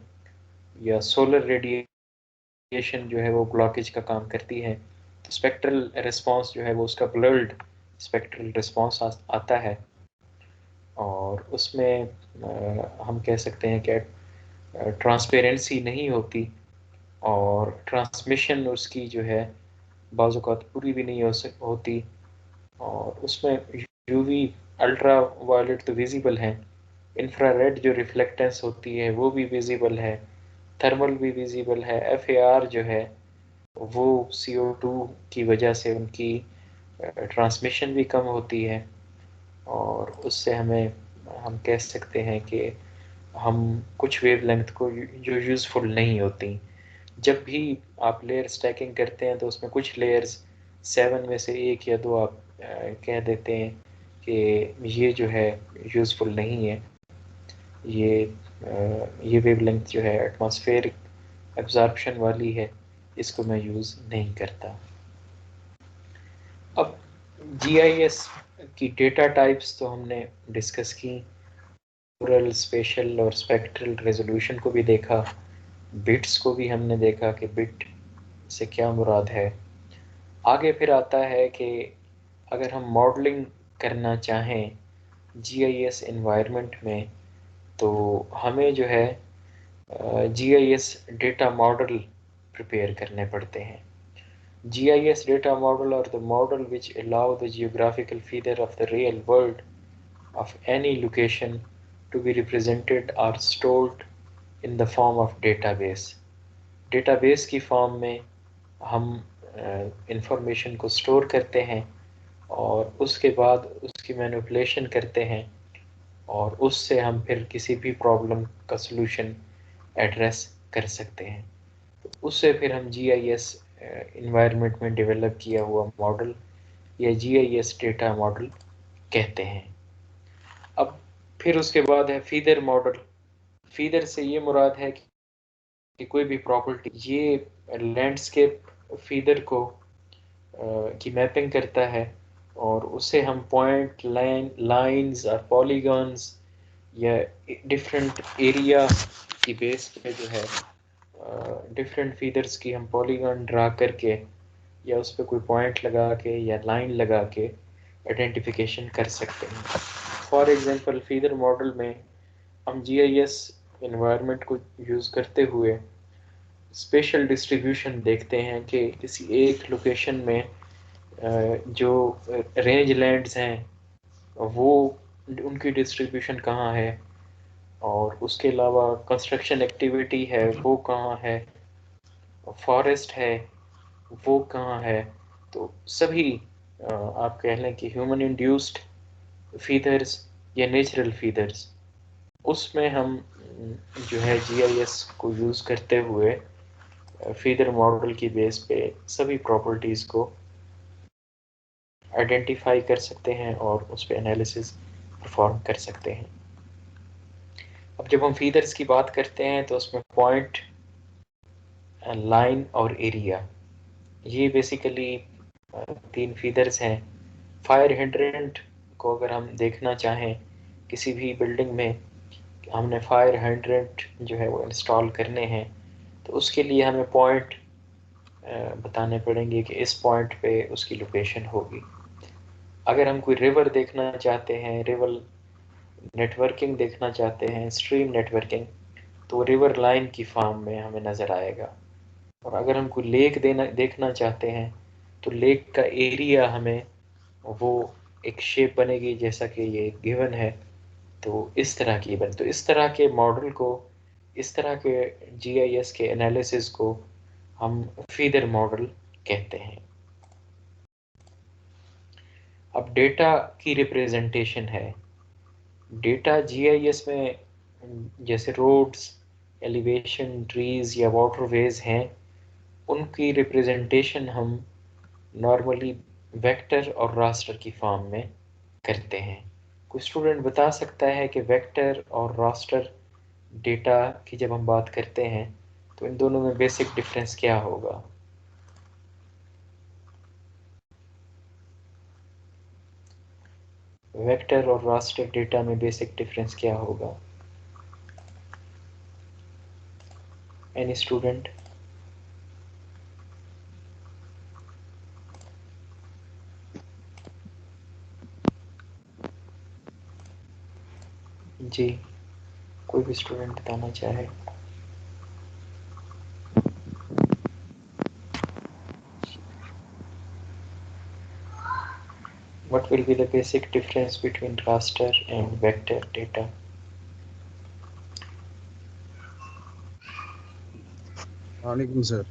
या सोलर रेडिएशन जो है वो ब्लॉकेज का काम करती है। तो स्पेक्ट्रल रिस्पांस जो है वो उसका ब्लर्ड स्पेक्ट्रल रिस्पांस आता है और उसमें हम कह सकते हैं कि ट्रांसपेरेंसी नहीं होती और ट्रांसमिशन उसकी जो है बाज़ औक़ात पूरी भी नहीं होती। और उसमें यूवी अल्ट्रा वायलेट तो विजिबल हैं, इंफ्रारेड जो रिफ्लेक्टेंस होती है वो भी विजिबल है, थर्मल भी विजिबल है, एफएआर जो है वो CO2 की वजह से उनकी ट्रांसमिशन भी कम होती है, और उससे हम कह सकते हैं कि हम कुछ वेवलेंथ को जो यूज़फुल नहीं होती, जब भी आप लेयर स्टैकिंग करते हैं तो उसमें कुछ लेयर्स 7 में से 1 या 2 आप कह देते हैं कि ये जो है यूज़फुल नहीं है, ये वेवलेंथ जो है एटमॉस्फेरिक एब्जॉर्प्शन वाली है, इसको मैं यूज़ नहीं करता। अब GIS की डेटा टाइप्स तो हमने डिस्कस की, टेम्पोरल, स्पेशल और स्पेक्ट्रल रेजोल्यूशन को भी देखा, बिट्स को भी हमने देखा कि बिट से क्या मुराद है। आगे फिर आता है कि अगर हम मॉडलिंग करना चाहें GIS एनवायरनमेंट में, तो हमें जो है GIS डेटा मॉडल प्रिपेयर करने पड़ते हैं। GIS data model are the model which allow the geographical feature of the real world of any location to be represented or stored in the form of database. Database की form में हम information को store करते हैं और उसके बाद उसकी मैनिपुलेशन करते हैं, और उससे हम फिर किसी भी प्रॉब्लम का सलूशन एड्रेस कर सकते हैं। तो उससे फिर हम GIS इन्वायरमेंट में डेवलप किया हुआ मॉडल या GIS डेटा मॉडल कहते हैं। अब फिर उसके बाद है फीदर मॉडल। फीदर से ये मुराद है कि कोई भी प्रॉपर्टी, ये लैंडस्केप फीदर को की मैपिंग करता है, और उससे हम पॉइंट, लाइंस और पॉलीगॉन्स या डिफरेंट एरिया की बेस पे जो है डिफरेंट फीदर्स की हम पॉलीगॉन ड्रा करके या उस पर कोई पॉइंट लगा के या लाइन लगा के आइडेंटिफिकेशन कर सकते हैं। फॉर एग्जांपल फीदर मॉडल में हम GIS इन्वायरमेंट को यूज़ करते हुए स्पेशल डिस्ट्रीब्यूशन देखते हैं कि किसी एक लोकेशन में जो रेंज लैंड्स हैं वो उनकी डिस्ट्रीब्यूशन कहाँ है, और उसके अलावा कंस्ट्रक्शन एक्टिविटी है वो कहाँ है, फॉरेस्ट है वो कहाँ है। तो सभी आप कह लें कि ह्यूमन इंड्यूस्ड फीदर्स या नेचुरल फीदर्स, उसमें हम जो है GIS को यूज़ करते हुए फीदर मॉडल की बेस पे सभी प्रॉपर्टीज़ को आइडेंटिफाई कर सकते हैं और उस पर एनालिसिस परफॉर्म कर सकते हैं। अब जब हम फीदर्स की बात करते हैं तो उसमें पॉइंट, लाइन और एरिया, ये बेसिकली 3 फीदर्स हैं। फायर हाइड्रेंट को अगर हम देखना चाहें किसी भी बिल्डिंग में, हमने फायर हाइड्रेंट जो है वो इंस्टॉल करने हैं, तो उसके लिए हमें पॉइंट बताने पड़ेंगे कि इस पॉइंट पे उसकी लोकेशन होगी। अगर हम कोई रिवर देखना चाहते हैं, रिवर नेटवर्किंग देखना चाहते हैं, स्ट्रीम नेटवर्किंग, तो रिवर लाइन की फॉर्म में हमें नज़र आएगा। और अगर हम कोई लेक देखना चाहते हैं तो लेक का एरिया हमें वो एक शेप बनेगी जैसा कि ये गिवन है, तो इस तरह की बन। तो इस तरह के मॉडल को, इस तरह के GIS के एनालिसिस को हम फीदर मॉडल कहते हैं। अब डेटा की रिप्रेजेंटेशन है। डेटा GIS में जैसे रोड्स, एलिवेशन, ट्रीज या वाटरवेज हैं, उनकी रिप्रेजेंटेशन हम नॉर्मली वेक्टर और रास्टर की फॉर्म में करते हैं। कोई स्टूडेंट बता सकता है कि वेक्टर और रास्टर डेटा की जब हम बात करते हैं तो इन दोनों में बेसिक डिफरेंस क्या होगा? वेक्टर और रास्टर डेटा में बेसिक डिफरेंस क्या होगा? Any student? जी, कोई भी स्टूडेंट बताना चाहे। What will be the basic difference between raster and vector data? वालेकुम सर।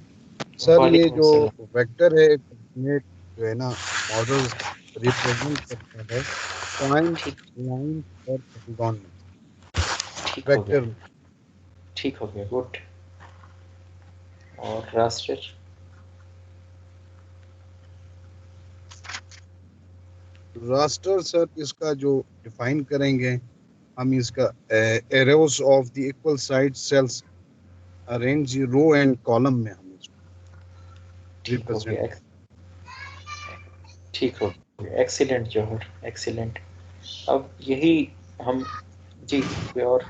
सर ये वालेकुम जो अस्सलाम। वेक्टर है कोऑर्डिनेट जो है ना मॉडल्स रिप्रेजेंट करता है पॉइंट ठीक लाइन और पॉलीगॉन में ठीक हो वेक्टर गया, ठीक हो गया, गुड। और रास्टर? रास्टर सर इसका जो डिफाइन करेंगे हम इसका arrows of the equal side cells arrange row and column में हम इसको ठीक हो रिप्रेजेंट गया, ठीक हो गया, एक्सीलेंट जौहर, एक्सीलेंट। अब यही हम, जी कोई और?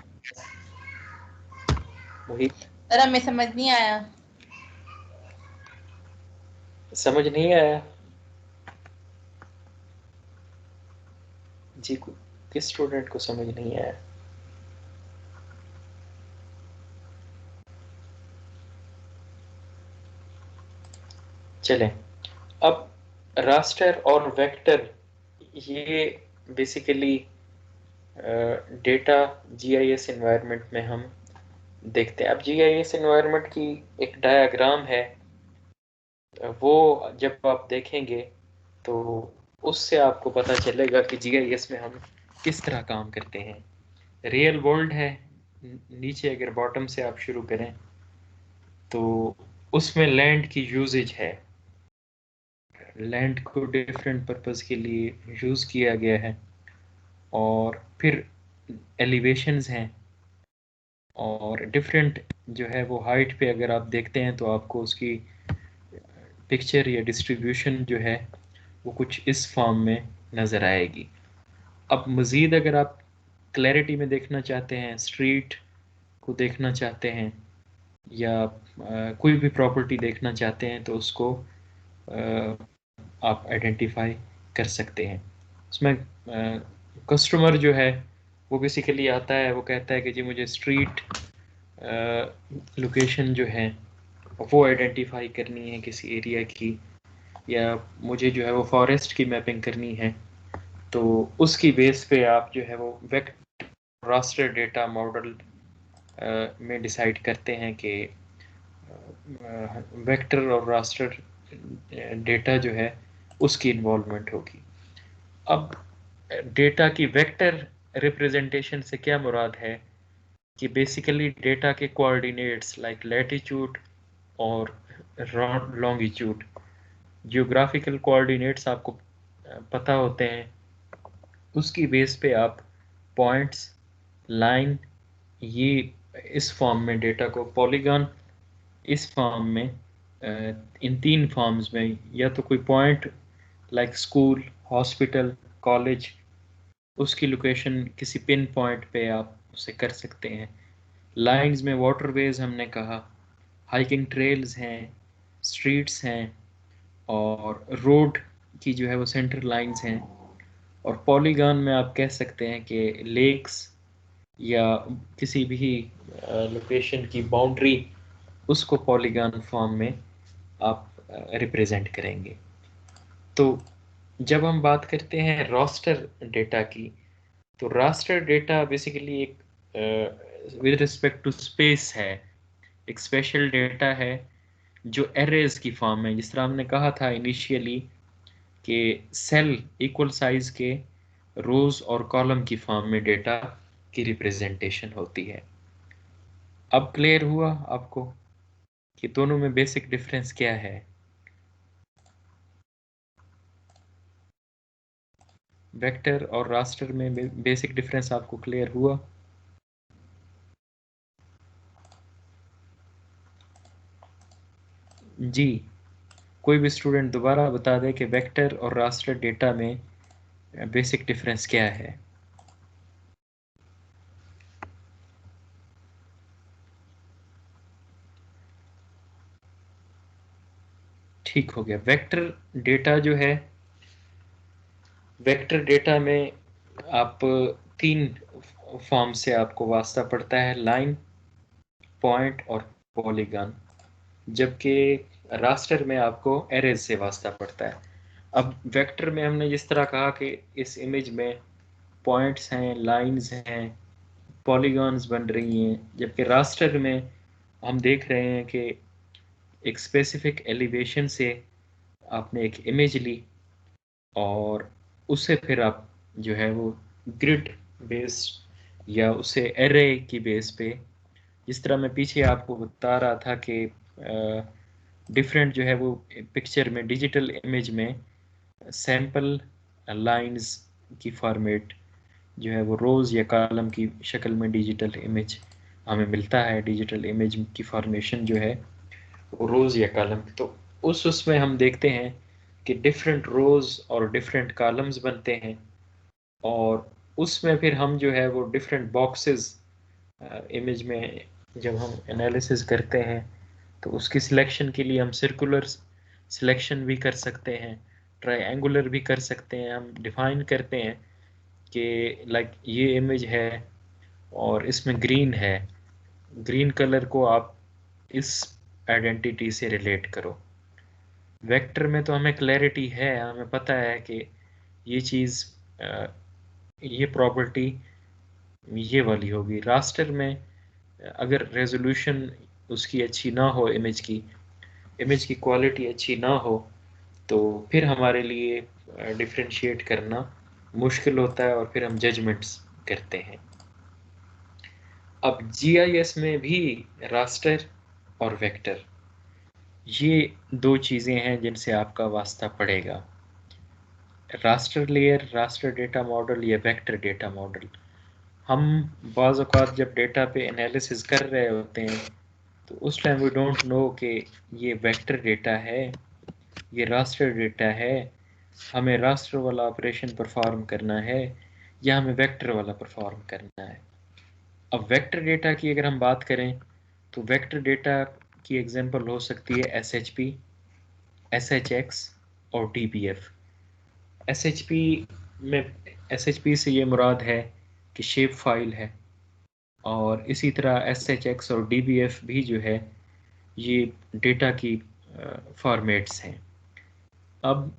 वही सर हमें समझ नहीं आया। समझ नहीं आया जी? किस स्टूडेंट को समझ नहीं आया? चलें, अब रास्टर और वेक्टर, ये बेसिकली डेटा जीआईएस एनवायरनमेंट में हम देखते हैं। अब जीआईएस एनवायरनमेंट की एक डायग्राम है, वो जब आप देखेंगे तो उससे आपको पता चलेगा कि जीआईएस में हम किस तरह काम करते हैं। रियल वर्ल्ड है नीचे, अगर बॉटम से आप शुरू करें तो उसमें लैंड की यूजेज है, लैंड को डिफरेंट पर्पस के लिए यूज़ किया गया है। और फिर एलिवेशंस हैं, और डिफरेंट जो है वो हाइट पे अगर आप देखते हैं तो आपको उसकी पिक्चर या डिस्ट्रीब्यूशन जो है वो कुछ इस फॉर्म में नज़र आएगी। अब मज़ीद अगर आप क्लैरिटी में देखना चाहते हैं, स्ट्रीट को देखना चाहते हैं, या कोई भी प्रॉपर्टी देखना चाहते हैं, तो उसको आप आइडेंटिफाई कर सकते हैं। उसमें कस्टमर जो है वो बेसिकली आता है, वो कहता है कि जी मुझे स्ट्रीट लोकेशन जो है वो आइडेंटिफाई करनी है किसी एरिया की, या मुझे जो है वो फॉरेस्ट की मैपिंग करनी है, तो उसकी बेस पे आप जो है वो वेक्टर रास्टर डेटा मॉडल में डिसाइड करते हैं कि वेक्टर और रास्टर डेटा जो है उसकी इन्वॉल्वमेंट होगी। अब डेटा की वेक्टर रिप्रेजेंटेशन से क्या मुराद है कि बेसिकली डेटा के कोऑर्डिनेट्स लाइक लैटिट्यूड और लॉन्गिट्यूड, जियोग्राफिकल कोऑर्डिनेट्स आपको पता होते हैं, उसकी बेस पे आप पॉइंट्स, लाइन, ये इस फॉर्म में डेटा को, पॉलीगॉन इस फॉर्म में, इन तीन फॉर्म्स में, या तो कोई point like school, hospital, college, उसकी लोकेशन किसी पिन पॉइंट पे आप उसे कर सकते हैं। लाइंस में वाटरवेज हमने कहा, हाइकिंग ट्रेल्स हैं, स्ट्रीट्स हैं, और रोड की जो है वो सेंटर लाइंस हैं। और पॉलीगॉन में आप कह सकते हैं कि लेक्स या किसी भी लोकेशन की बाउंड्री, उसको पॉलीगॉन फॉर्म में आप रिप्रेजेंट करेंगे। तो जब हम बात करते हैं रास्टर डेटा की, तो रास्टर डेटा बेसिकली एक विद रिस्पेक्ट टू स्पेस है, एक स्पेशल डेटा है जो एरेज की फॉर्म में, जिस तरह हमने कहा था इनिशियली कि सेल इक्वल साइज के रोज और कॉलम की फॉर्म में डेटा की रिप्रेजेंटेशन होती है। अब क्लियर हुआ आपको कि दोनों में बेसिक डिफरेंस क्या है? वेक्टर और रास्टर में बेसिक डिफरेंस आपको क्लियर हुआ? जी, कोई भी स्टूडेंट दोबारा बता दे कि वेक्टर और रास्टर डेटा में बेसिक डिफरेंस क्या है? ठीक हो गया। वेक्टर डेटा जो है, वेक्टर डेटा में आप तीन फॉर्म से आपको वास्ता पड़ता है, लाइन, पॉइंट और पॉलीगॉन, जबकि रास्टर में आपको एरेज से वास्ता पड़ता है। अब वेक्टर में हमने जिस तरह कहा कि इस इमेज में पॉइंट्स हैं, लाइंस हैं, पॉलीगॉन्स बन रही हैं, जबकि रास्टर में हम देख रहे हैं कि एक स्पेसिफिक एलिवेशन से आपने एक इमेज ली और उससे फिर आप जो है वो ग्रिड बेस्ड या उसे एरे की बेस पे, जिस तरह मैं पीछे आपको बता रहा था कि डिफरेंट जो है वो पिक्चर में, डिजिटल इमेज में सैंपल लाइंस की फॉर्मेट जो है वो रोज़ या कॉलम की शक्ल में डिजिटल इमेज हमें मिलता है। डिजिटल इमेज की फॉर्मेशन जो है वो रोज़ या कॉलम, तो उसमें हम देखते हैं कि डिफरेंट रोज़ और डिफरेंट कॉलम्स बनते हैं और उसमें फिर हम जो है वो डिफरेंट बॉक्सेस इमेज में जब हम एनालिसिस करते हैं तो उसकी सिलेक्शन के लिए हम सर्कुलर सिलेक्शन भी कर सकते हैं, ट्रायंगुलर भी कर सकते हैं। हम डिफाइन करते हैं कि लाइक ये इमेज है और इसमें ग्रीन है, ग्रीन कलर को आप इस आइडेंटिटी से रिलेट करो। वेक्टर में तो हमें क्लैरिटी है, हमें पता है कि ये चीज़ ये प्रॉपर्टी ये वाली होगी। रास्टर में अगर रेजोल्यूशन उसकी अच्छी ना हो, इमेज की क्वालिटी अच्छी ना हो, तो फिर हमारे लिए डिफरेंशिएट करना मुश्किल होता है और फिर हम जजमेंट्स करते हैं। अब जीआईएस में भी रास्टर और वेक्टर ये दो चीज़ें हैं जिनसे आपका वास्ता पड़ेगा। Raster layer, raster data model या वेक्टर डेटा मॉडल। हम बाज़ औक़ात जब डेटा पे एनालिसिस कर रहे होते हैं तो उस टाइम वी डोंट नो कि ये वेक्टर डेटा है, ये रास्टर डेटा है, हमें रास्टर वाला ऑपरेशन परफॉर्म करना है या हमें वेक्टर वाला परफॉर्म करना है। अब वेक्टर डेटा की अगर हम बात करें तो वेक्टर डेटा की एग्जांपल हो सकती है एसएचपी, एसएचएक्स और डीबीएफ। एसएचपी में, एसएचपी से ये मुराद है कि शेप फाइल है और इसी तरह एसएचएक्स और डीबीएफ भी जो है ये डेटा की फॉर्मेट्स हैं। अब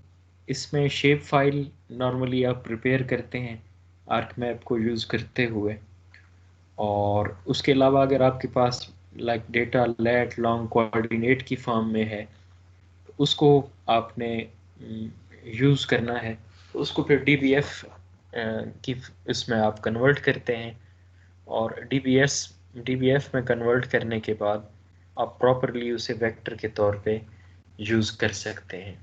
इसमें शेप फाइल नॉर्मली आप प्रिपेयर करते हैं आर्कमैप को यूज़ करते हुए, और उसके अलावा अगर आपके पास like data lat long coordinate की फॉर्म में है तो उसको आपने यूज़ करना है, तो उसको फिर डीबीएफ की इसमें आप कन्वर्ट करते हैं और डीबीएफ में कन्वर्ट करने के बाद आप प्रॉपरली उसे वेक्टर के तौर पे यूज़ कर सकते हैं।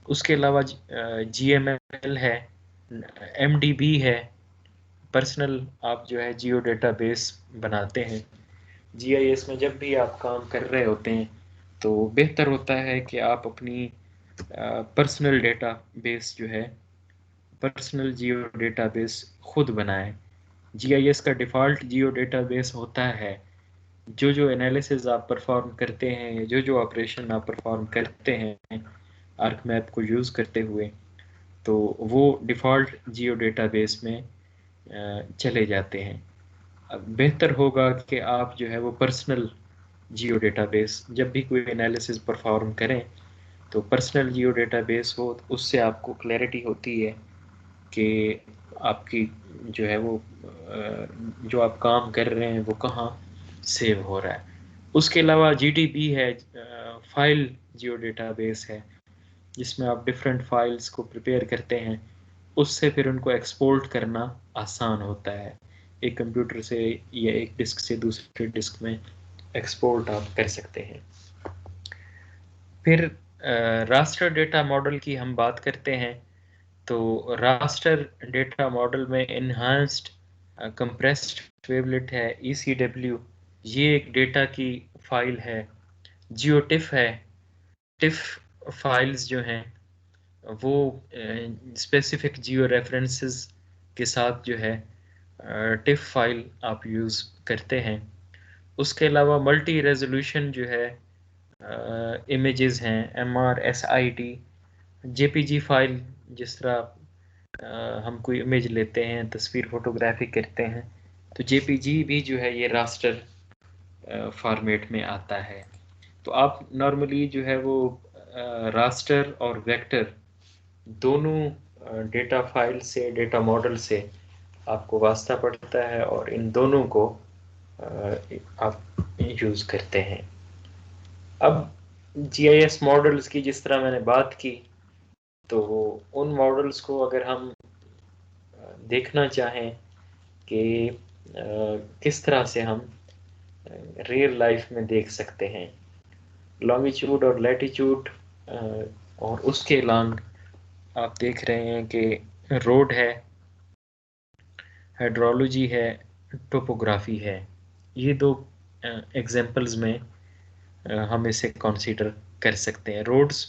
उसके अलावा जीएमएल है, एमडीबी है, पर्सनल आप जो है जियो डेटाबेस बनाते हैं। जीआईएस में जब भी आप काम कर रहे होते हैं तो बेहतर होता है कि आप अपनी पर्सनल डेटाबेस जो है, पर्सनल जियो डेटाबेस खुद बनाएं। जीआईएस का डिफ़ॉल्ट जियो डेटाबेस होता है। जो एनालिसिस आप परफॉर्म करते हैं, जो ऑपरेशन आप परफॉर्म करते हैं आर्कमैप को यूज़ करते हुए, तो वो डिफ़ॉल्ट जियो डेटाबेस में चले जाते हैं। अब बेहतर होगा कि आप जो है वो पर्सनल जियो डेटाबेस जब भी कोई एनालिसिस परफॉर्म करें तो पर्सनल जियो डेटाबेस हो, तो उससे आपको क्लैरिटी होती है कि आपकी जो है वो जो आप काम कर रहे हैं वो कहाँ सेव हो रहा है। उसके अलावा जीडीबी है, फाइल जियो डेटाबेस है, जिसमें आप डिफरेंट फाइल्स को प्रिपेयर करते हैं, उससे फिर उनको एक्सपोर्ट करना आसान होता है। एक कंप्यूटर से या एक डिस्क से दूसरे डिस्क में एक्सपोर्ट आप कर सकते हैं। फिर रास्टर डेटा मॉडल की हम बात करते हैं तो रास्टर डेटा मॉडल में इन्हांस्ड कंप्रेस्ड वेवलेट है, ECW, ये एक डेटा की फाइल है। जियोटिफ है, टिफ फाइल्स जो हैं वो स्पेसिफिक जियो रेफरेंसेस के साथ जो है टिफ फाइल आप यूज़ करते हैं। उसके अलावा मल्टी रेजोल्यूशन जो है इमेजेस हैं, MRSID, JPG फाइल, जिस तरह हम कोई इमेज लेते हैं, तस्वीर फोटोग्राफी करते हैं, तो JPG भी जो है ये रास्टर फॉर्मेट में आता है। तो आप नॉर्मली जो है वो रास्टर और वेक्टर दोनों डेटा फाइल से, डेटा मॉडल से आपको वास्ता पड़ता है और इन दोनों को आप यूज़ करते हैं। अब GIS मॉडल्स की जिस तरह मैंने बात की, तो उन मॉडल्स को अगर हम देखना चाहें कि किस तरह से हम रियल लाइफ में देख सकते हैं, लॉन्गिट्यूड और लैटिट्यूड और उसके अलॉन्ग आप देख रहे हैं कि रोड है, हाइड्रोलॉजी है, टोपोग्राफी है। ये दो एग्जांपल्स में हम इसे कंसीडर कर सकते हैं। रोड्स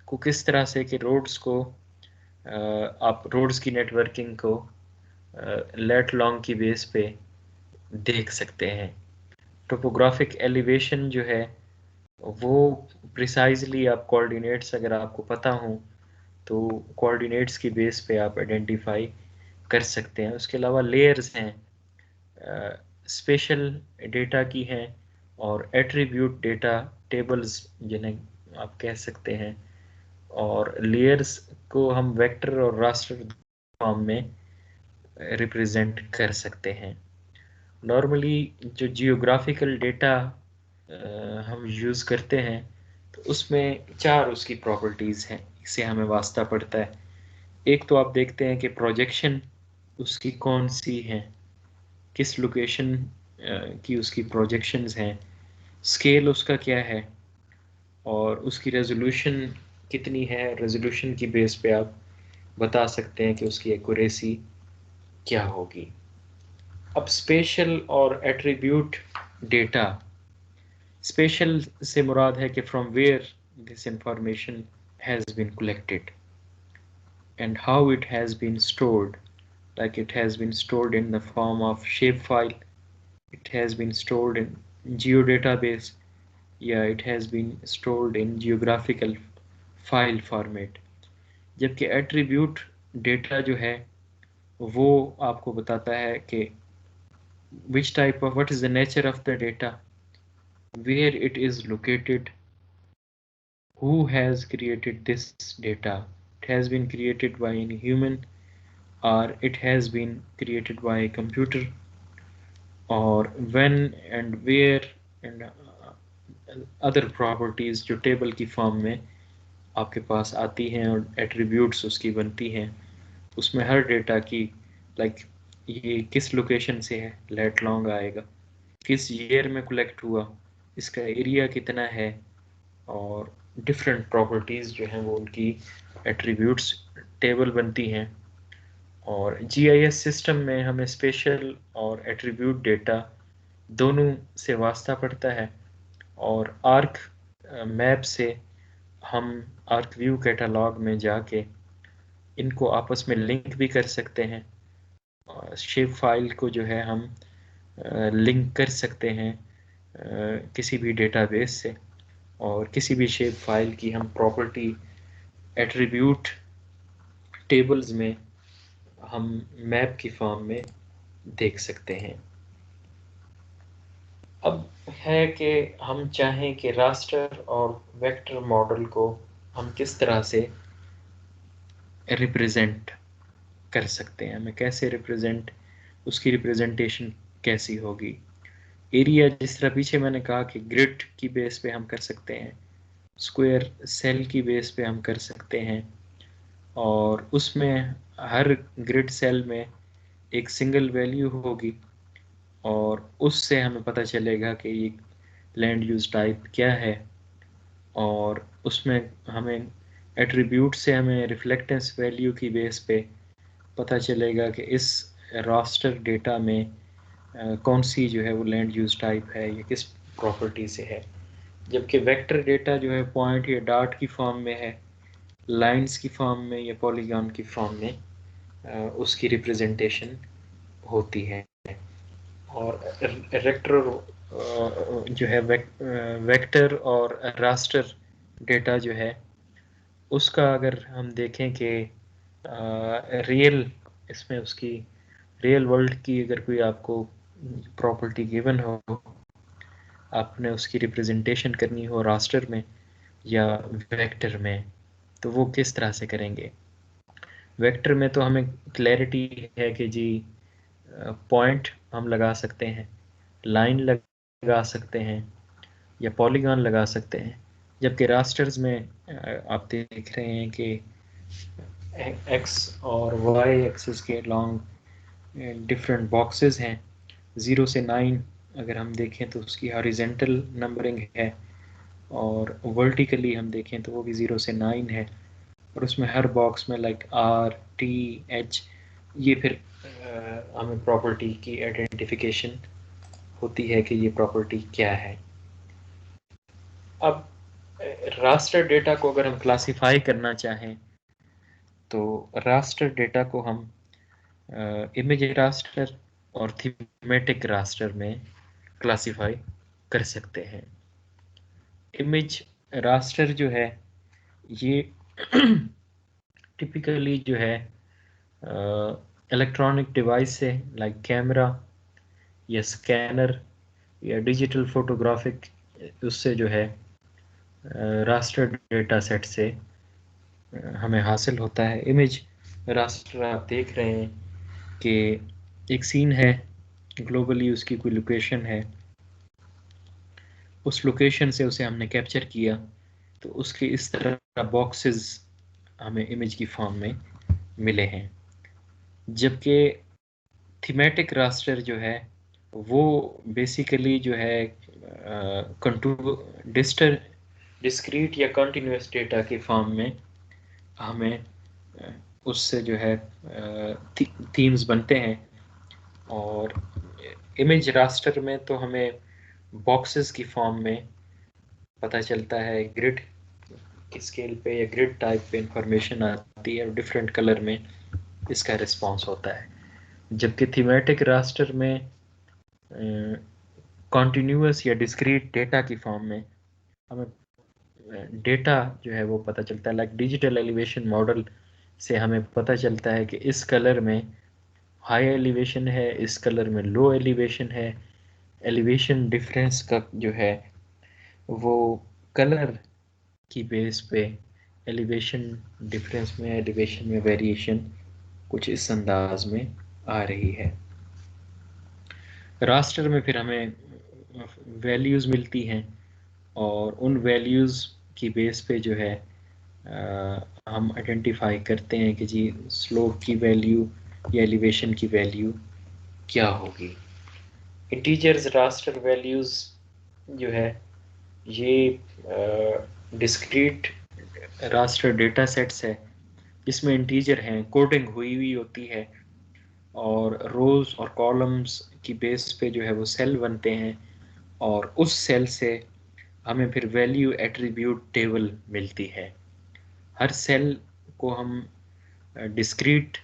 को किस तरह से कि रोड्स को आप रोड्स की नेटवर्किंग को लेट लॉन्ग की बेस पे देख सकते हैं। टोपोग्राफिक एलिवेशन जो है वो प्रिसाइजली आप कोऑर्डिनेट्स अगर आपको पता हो तो कोऑर्डिनेट्स की बेस पे आप आइडेंटिफाई कर सकते हैं। उसके अलावा लेयर्स हैं, स्पेशल डेटा की हैं, और एट्रीब्यूट डेटा टेबल्स जिन्हें आप कह सकते हैं, और लेयर्स को हम वेक्टर और रास्टर फॉर्म में रिप्रेजेंट कर सकते हैं। नॉर्मली जो जियोग्राफिकल डेटा हम यूज़ करते हैं तो उसमें 4 उसकी प्रॉपर्टीज़ हैं, इससे हमें वास्ता पड़ता है। एक तो आप देखते हैं कि प्रोजेक्शन उसकी कौन सी है, किस लोकेशन की उसकी प्रोजेक्शंस हैं, स्केल उसका क्या है, और उसकी रेजोल्यूशन कितनी है। रेजोल्यूशन की बेस पे आप बता सकते हैं कि उसकी एक्यूरेसी क्या होगी। अब स्पेशल और एट्रीब्यूट डेटा, स्पेशल से मुराद है कि from where this information has been collected and how it has been stored, like it has been stored in the form of shapefile, it has been stored in geodatabase, या it has been stored in geographical file format। जबकि attribute data जो है वो आपको बताता है कि which type of, what is the nature of the data, where it is located, who has created this data, it has been created by any human or it has been created by a computer, और when and where and other properties जो table की form में आपके पास आती हैं और attributes उसकी बनती हैं। उसमें हर डेटा की लाइक ये किस लोकेशन से है, लेट लॉन्ग आएगा, किस ईयर में कलेक्ट हुआ, इसका एरिया कितना है, और डिफरेंट प्रॉपर्टीज़ जो हैं वो उनकी एट्रीब्यूट्स टेबल बनती हैं। और GIS सिस्टम में हमें स्पेशल और एट्रीब्यूट डेटा दोनों से वास्ता पड़ता है, और आर्क मैप से हम आर्क व्यू कैटलॉग में जाके इनको आपस में लिंक भी कर सकते हैं। शेप फाइल को जो है हम लिंक कर सकते हैं किसी भी डेटाबेस से, और किसी भी शेप फाइल की हम प्रॉपर्टी एट्रीब्यूट टेबल्स में हम मैप की फॉर्म में देख सकते हैं। अब है कि हम चाहें कि रास्टर और वेक्टर मॉडल को हम किस तरह से रिप्रेजेंट कर सकते हैं, हमें कैसे रिप्रेजेंट, उसकी रिप्रेजेंटेशन कैसी होगी। एरिया जिस तरह पीछे मैंने कहा कि ग्रिड की बेस पे हम कर सकते हैं, स्क्वायर सेल की बेस पे हम कर सकते हैं, और उसमें हर ग्रिड सेल में एक सिंगल वैल्यू होगी, और उससे हमें पता चलेगा कि ये लैंड यूज टाइप क्या है, और उसमें हमें एट्रीब्यूट से हमें रिफ्लेक्टेंस वैल्यू की बेस पे पता चलेगा कि इस रास्टर डेटा में कौन सी जो है वो लैंड यूज टाइप है या किस प्रॉपर्टी से है। जबकि वेक्टर डेटा जो है पॉइंट या डॉट की फॉर्म में है, लाइंस की फॉर्म में या पॉलीगॉन की फॉर्म में उसकी रिप्रेजेंटेशन होती है। और रेक्टर जो है वेक्टर और रास्टर डेटा जो है उसका अगर हम देखें कि रियल, इसमें उसकी रियल वर्ल्ड की अगर कोई आपको प्रॉपर्टी गिवन हो, आपने उसकी रिप्रेजेंटेशन करनी हो रास्टर में या वेक्टर में, तो वो किस तरह से करेंगे। वेक्टर में तो हमें क्लैरिटी है कि जी पॉइंट हम लगा सकते हैं, लाइन लगा सकते हैं, या पॉलीगॉन लगा सकते हैं। जबकि रास्टर्स में आप देख रहे हैं कि एक्स और वाई एक्सिस के लॉन्ग डिफरेंट बॉक्सेस हैं। 0 से 9 अगर हम देखें तो उसकी हॉरिजेंटल नंबरिंग है, और वर्टिकली हम देखें तो वो भी 0 से 9 है, और उसमें हर बॉक्स में लाइक आर टी एच, ये फिर हमें प्रॉपर्टी की आइडेंटिफिकेशन होती है कि ये प्रॉपर्टी क्या है। अब रास्टर डेटा को अगर हम क्लासिफाई करना चाहें तो रास्टर डेटा को हम इमेज रास्टर और थीमेटिक रास्टर में क्लासिफाई कर सकते हैं। इमेज रास्टर जो है ये टिपिकली जो है इलेक्ट्रॉनिक डिवाइस से लाइक कैमरा या स्कैनर या डिजिटल फोटोग्राफिक, उससे जो है रास्टर डेटा सेट से हमें हासिल होता है। इमेज रास्टर आप देख रहे हैं कि एक सीन है, ग्लोबली उसकी कोई लोकेशन है, उस लोकेशन से उसे हमने कैप्चर किया तो उसके इस तरह बॉक्सेस हमें इमेज की फॉर्म में मिले हैं। जबकि थीमेटिक रास्टर जो है वो बेसिकली जो है डिस्क्रीट या कंटिन्यूस डेटा के फॉर्म में हमें उससे जो है थीम्स बनते हैं। और इमेज रास्टर में तो हमें बॉक्सेस की फॉर्म में पता चलता है, ग्रिड की स्केल पे या ग्रिड टाइप पे इंफॉर्मेशन आती है और डिफरेंट कलर में इसका रिस्पांस होता है। जबकि थीमेटिक रास्टर में कॉन्टिन्यूस या डिस्क्रीट डेटा की फॉर्म में हमें डेटा जो है वो पता चलता है। लाइक डिजिटल एलिवेशन मॉडल से हमें पता चलता है कि इस कलर में हाई एलिवेशन है, इस कलर में लो एलिवेशन है। एलिवेशन डिफरेंस का जो है वो कलर की बेस पे एलिवेशन डिफरेंस में, एलिवेशन में वेरिएशन कुछ इस अंदाज में आ रही है। रास्टर में फिर हमें वैल्यूज़ मिलती हैं और उन वैल्यूज़ की बेस पे जो है हम आइडेंटिफाई करते हैं कि जी स्लोप की वैल्यू या एलिवेशन की वैल्यू क्या होगी। इंटीजर्स रास्टर वैल्यूज़ जो है ये डिस्क्रीट रास्टर डेटा सेट्स है जिसमें इंटीजर हैं, कोडिंग हुई हुई होती है, और रोज़ और कॉलम्स की बेस पे जो है वो सेल बनते हैं, और उस सेल से हमें फिर वैल्यू एट्रीब्यूट टेबल मिलती है। हर सेल को हम डिस्क्रीट,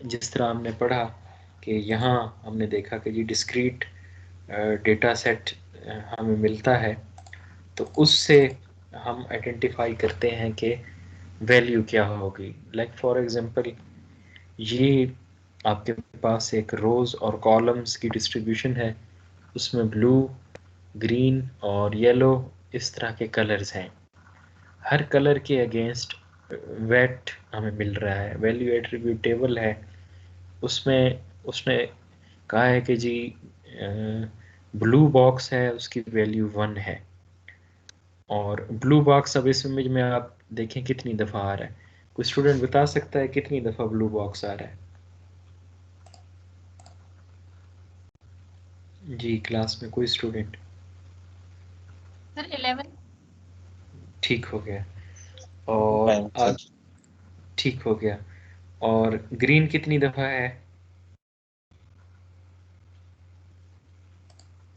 जिस तरह हमने पढ़ा कि यहाँ हमने देखा कि जी डिस्क्रीट डेटा सेट हमें मिलता है, तो उससे हम आइडेंटिफाई करते हैं कि वैल्यू क्या होगी। लाइक फॉर एग्जांपल ये आपके पास एक रोज़ और कॉलम्स की डिस्ट्रीब्यूशन है, उसमें ब्लू, ग्रीन और येलो इस तरह के कलर्स हैं। हर कलर के अगेंस्ट वेट हमें मिल रहा है, वैल्यू एट्रीब्यूट टेबल है, उसमें उसने कहा है कि जी ब्लू बॉक्स है उसकी वैल्यू 1 है। और ब्लू बॉक्स अब इस इमेज में आप देखें कितनी दफ़ा आ रहा है। कोई स्टूडेंट बता सकता है कितनी दफ़ा ब्लू बॉक्स आ रहा है? जी क्लास में कोई स्टूडेंट? सर 11। ठीक हो गया। और आज ठीक हो गया। और ग्रीन कितनी दफ़ा है?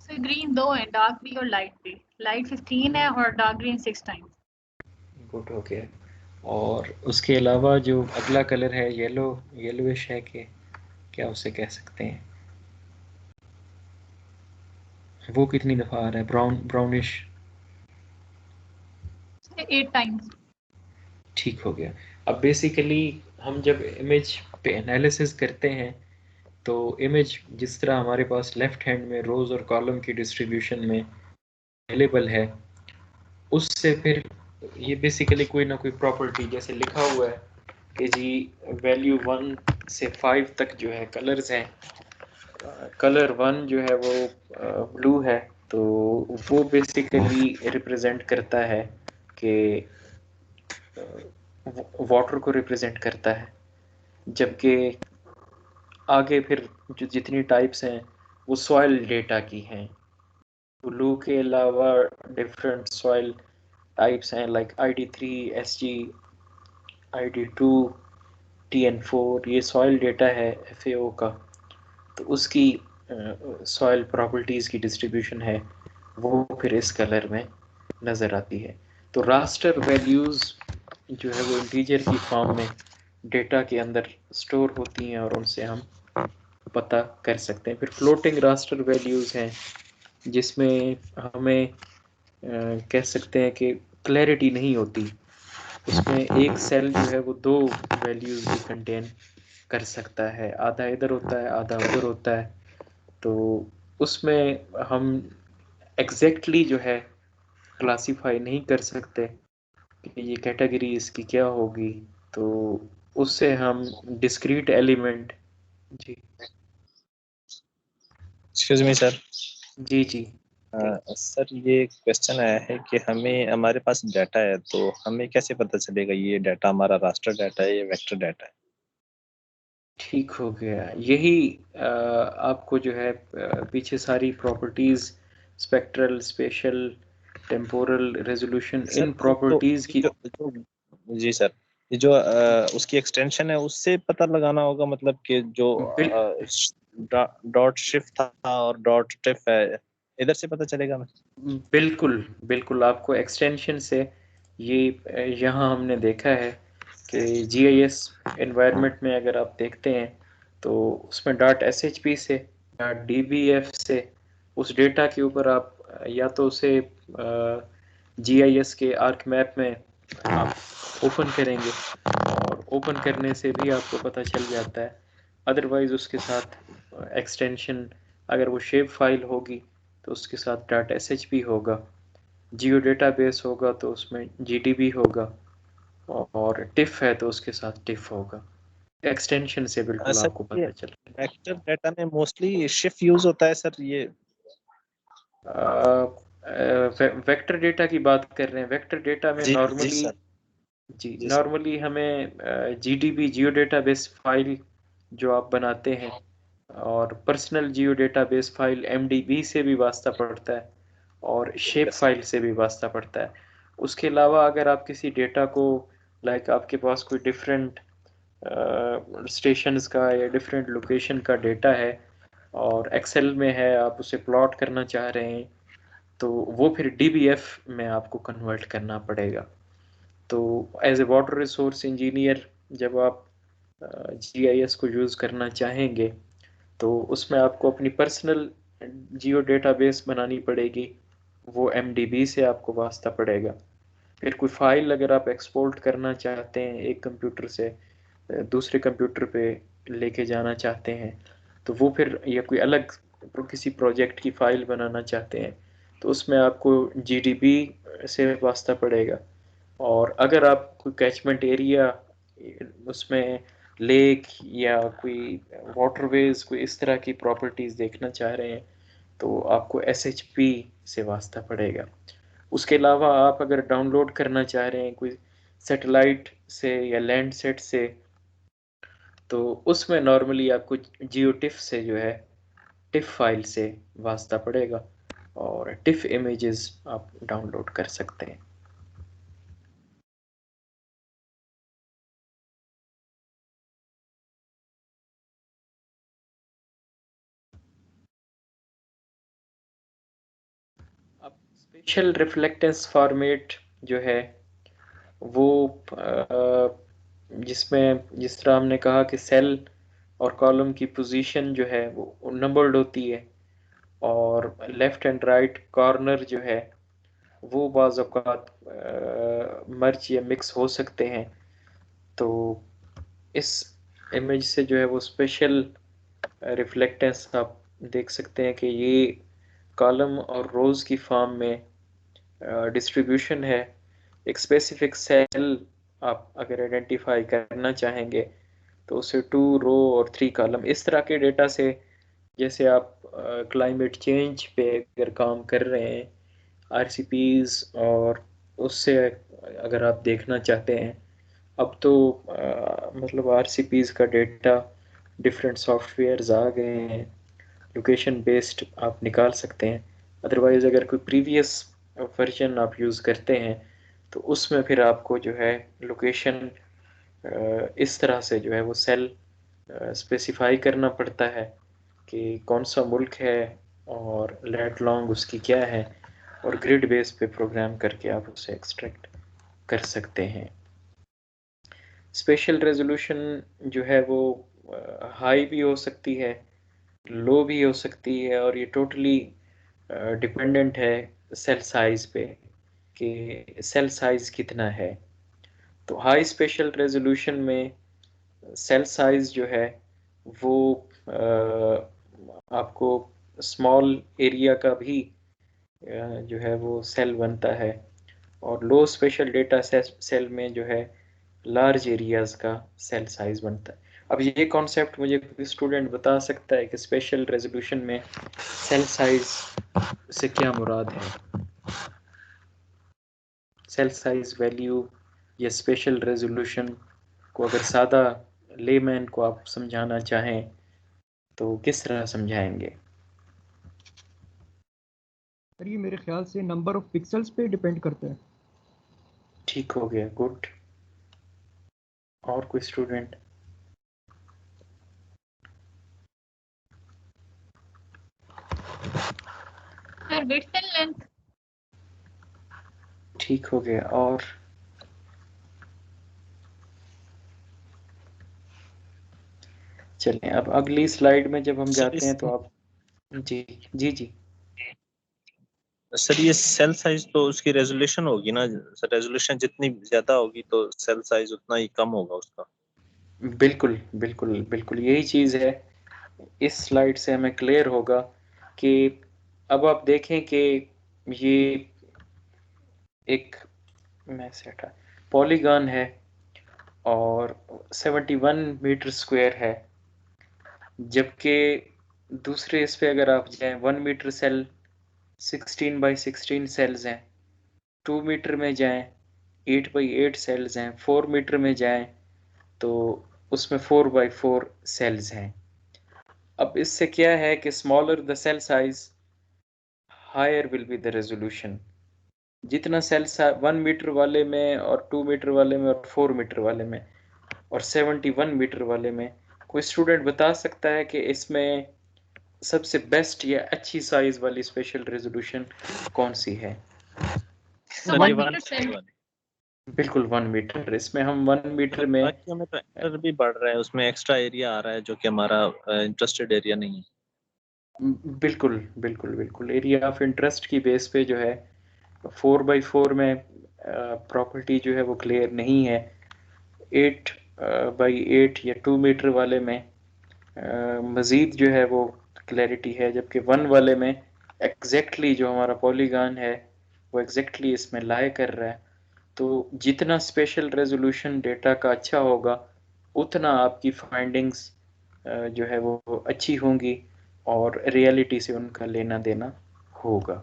सर ग्रीन 2 है, डार्क ग्रीन और लाइट ग्रीन। लाइट 15 है और डार्क ग्रीन 6 टाइम्स। गुड हो गया। और उसके अलावा जो अगला कलर है येलो, येलोइश है कि क्या उसे कह सकते हैं, वो कितनी दफ़ा आ रहा है? Brown, brownish. 8 टाइम्स। ठीक हो गया। अब बेसिकली हम जब इमेज पे एनालिसिस करते हैं तो इमेज जिस तरह हमारे पास लेफ्ट हैंड में रोज़ और कॉलम की डिस्ट्रीब्यूशन में अवेलेबल है, उससे फिर ये बेसिकली कोई ना कोई प्रॉपर्टी जैसे लिखा हुआ है कि जी वैल्यू 1 से 5 तक जो है कलर्स हैं। कलर 1 जो है वो ब्लू है, तो वो बेसिकली रिप्रेजेंट करता है कि वाटर को रिप्रेजेंट करता है, जबकि आगे फिर जो जितनी टाइप्स हैं वो सॉइल डेटा की हैं। ब्लू के अलावा डिफरेंट सॉइल टाइप्स हैं like ID3, SG, ID2, TN4, ये सॉइल डेटा है FAO का। तो उसकी सॉइल प्रॉपर्टीज़ की डिस्ट्रीब्यूशन है, वो फिर इस कलर में नज़र आती है। तो रास्टर वैल्यूज़ जो है वो इंटीजर की फॉर्म में डेटा के अंदर स्टोर होती हैं और उनसे हम पता कर सकते हैं। फिर फ्लोटिंग रास्टर वैल्यूज़ हैं जिसमें हमें कह सकते हैं कि क्लैरिटी नहीं होती, उसमें एक सेल जो है वो दो वैल्यूज़ भी कंटेन कर सकता है, आधा इधर होता है आधा उधर होता है। तो उसमें हम एग्जैक्टली जो है क्लासीफाई नहीं कर सकते कि ये कैटेगरी इसकी क्या होगी। तो उससे हम डिस्क्रीट एलिमेंट। जी एक्सक्यूज मी सर। जी जी सर ये क्वेश्चन आया है कि हमें हमारे पास डाटा है तो हमें कैसे पता चलेगा ये डाटा हमारा रास्टर डाटा है या वेक्टर डाटा है? ठीक हो गया। यही आपको जो है पीछे सारी properties, spectral, spatial, temporal, resolution, sir इन प्रॉपर्टीज की जी सर, ये जो उसकी एक्सटेंशन है उससे पता लगाना होगा, मतलब कि जो डॉट शिफ्ट था और डॉट टिफ है, इधर से पता चलेगा हमें? बिल्कुल बिल्कुल, आपको एक्सटेंशन से ये यहाँ हमने देखा है कि GIS एनवायरनमेंट में अगर आप देखते हैं तो उसमें डॉट SHP से, डॉट DBF से उस डेटा के ऊपर आप या तो उसे GIS के आर्क मैप में आप ओपन करेंगे और ओपन करने से भी आपको पता चल जाता है। अदरवाइज उसके साथ एक्सटेंशन, अगर वो शेप फाइल होगी तो उसके साथ डॉट SHP होगा, जियो डेटाबेस होगा तो उसमें GDB होगा, और टिफ है तो उसके साथ टिफ होगा। एक्सटेंशन से बिल्कुल सर आपको ये पता चल वेक्टर डाटा में मोस्टली शिफ्ट यूज होता है सर, ये वेक्टर डेटा की बात कर रहे हैं। वेक्टर डेटा में जी नॉर्मली सर। जी जी सर। नॉर्मली हमें GDB जियो डेटाबेस फाइल जो आप बनाते हैं और पर्सनल जियो डेटाबेस फाइल MDB से भी वास्ता पड़ता है और शेप यस फाइल से भी वास्ता पड़ता है। उसके अलावा अगर आप किसी डेटा को, लाइक आपके पास कोई डिफरेंट स्टेशंस का या डिफरेंट लोकेशन का डेटा है और एक्सेल में है, आप उसे प्लॉट करना चाह रहे हैं, तो वो फिर DBF में आपको कन्वर्ट करना पड़ेगा। तो as a water resource engineer जब आप GIS को यूज़ करना चाहेंगे तो उसमें आपको अपनी पर्सनल जियो डेटाबेस बनानी पड़ेगी, वो MDB से आपको वास्ता पड़ेगा। फिर कोई फाइल अगर आप एक्सपोर्ट करना चाहते हैं एक कंप्यूटर से दूसरे कंप्यूटर पे लेके जाना चाहते हैं, तो वो फिर या कोई अलग किसी प्रोजेक्ट की फाइल बनाना चाहते हैं तो उसमें आपको GDB से वास्ता पड़ेगा। और अगर आप कोई कैचमेंट एरिया, उसमें लेक या कोई वाटरवेज, कोई इस तरह की प्रॉपर्टीज़ देखना चाह रहे हैं तो आपको SHP से वास्ता पड़ेगा। उसके अलावा आप अगर डाउनलोड करना चाह रहे हैं कोई सैटेलाइट से या लैंड सेट से, तो उसमें नॉर्मली आपको जियो टिफ से जो है टिफ फाइल से वास्ता पड़ेगा और टिफ इमेजेस आप डाउनलोड कर सकते हैं। अब स्पेशल रिफ्लेक्टेंस फॉर्मेट जो है वो जिसमें जिस तरह हमने कहा कि सेल और कॉलम की पोजीशन जो है वो नंबर्ड होती है और लेफ्ट एंड राइट कॉर्नर जो है वो बाज़ औक़ात मर्ज या मिक्स हो सकते हैं। तो इस इमेज से जो है वो स्पेशल रिफ्लेक्टेंस आप देख सकते हैं कि ये कॉलम और रोज़ की फॉर्म में डिस्ट्रीब्यूशन है। एक स्पेसिफिक सेल आप अगर आइडेंटिफाई करना चाहेंगे तो उसे 2 रो और 3 कॉलम इस तरह के डेटा से, जैसे आप क्लाइमेट चेंज पे अगर काम कर रहे हैं, आरसीपीज़, और उससे अगर आप देखना चाहते हैं, अब तो मतलब आरसीपीज़ का डेटा डिफरेंट सॉफ्टवेयर्स आ गए हैं, लोकेशन बेस्ड आप निकाल सकते हैं। अदरवाइज़ अगर कोई प्रीवियस वर्जन आप यूज़ करते हैं तो उसमें फिर आपको जो है लोकेशन इस तरह से जो है वो सेल स्पेसिफाई करना पड़ता है कि कौन सा मुल्क है और लेट लॉन्ग उसकी क्या है, और ग्रिड बेस पे प्रोग्राम करके आप उसे एक्सट्रैक्ट कर सकते हैं। स्पेशल रेजोल्यूशन जो है वो हाई भी हो सकती है, लो भी हो सकती है, और ये टोटली डिपेंडेंट है सेल साइज पे कि सेल साइज कितना है। तो हाई स्पेशल रेजोल्यूशन में सेल साइज जो है वो आपको स्मॉल एरिया का भी जो है वो सेल बनता है, और लो स्पेशल डेटा सेल में जो है लार्ज एरियाज का सेल साइज बनता है। अब ये कॉन्सेप्ट मुझे कोई स्टूडेंट बता सकता है कि स्पेशल रेजोल्यूशन में सेल साइज से क्या मुराद है? सेल साइज वैल्यू या स्पेशल रेजोल्यूशन को अगर सादा लेमैन को आप समझाना चाहें तो किस तरह समझाएंगे? सर ये मेरे ख्याल से नंबर ऑफ पिक्सल्स पे डिपेंड करता है। ठीक हो गया, गुड। और कोई student? Sir width and length. ठीक हो गया। और चलें, अब अगली स्लाइड में जब हम जाते हैं तो आप जी जी जी सर ये सेल साइज तो उसकी रेजोल्यूशन होगी ना सर, रेजोल्यूशन जितनी ज्यादा होगी तो सेल साइज उतना ही कम होगा उसका। बिल्कुल बिल्कुल बिल्कुल यही चीज़ है। इस स्लाइड से हमें क्लियर होगा कि अब आप देखें कि ये एक मैसेटा पॉलीगन है और 71 मीटर स्क्वायर है, जबकि दूसरे इस पे अगर आप जाएं 1 मीटर सेल 16 बाई 16 सेल्स हैं, 2 मीटर में जाएं 8 बाई 8 सेल्स हैं, 4 मीटर में जाएं तो उसमें 4 बाई 4 सेल्स हैं। अब इससे क्या है कि smaller the cell size higher will be the resolution. जितना सेल 1 मीटर वाले में और 2 मीटर वाले में और 4 मीटर वाले में और 71 मीटर वाले में, कोई स्टूडेंट बता सकता है कि इसमें सबसे बेस्ट या अच्छी साइज वाली स्पेशल रेजोल्यूशन कौन सी है? सर ये 1 मीटर वाली। बिल्कुल 1 मीटर। इसमें हम 1 मीटर में बाकी हमें तो एरर भी बढ़ रहा है, उसमें एक्स्ट्रा एरिया आ रहा है जो कि हमारा इंटरेस्टेड एरिया नहीं है। बिल्कुल बिल्कुल बिल्कुल एरिया ऑफ इंटरेस्ट की बेस पे जो है 4 बाई 4 में प्रॉपर्टी जो है वो क्लियर नहीं है। 8 बाई 8 या 2 मीटर वाले में मज़ीद जो है वो क्लैरिटी है, जबकि 1 वाले में एग्जैक्टली जो हमारा पॉलीगन है वो एग्जैक्टली इसमें लाई कर रहा है। तो जितना स्पेशल रेजोल्यूशन डेटा का अच्छा होगा उतना आपकी फाइंडिंग्स जो है वो अच्छी होंगी और रियलिटी से उनका लेना देना होगा।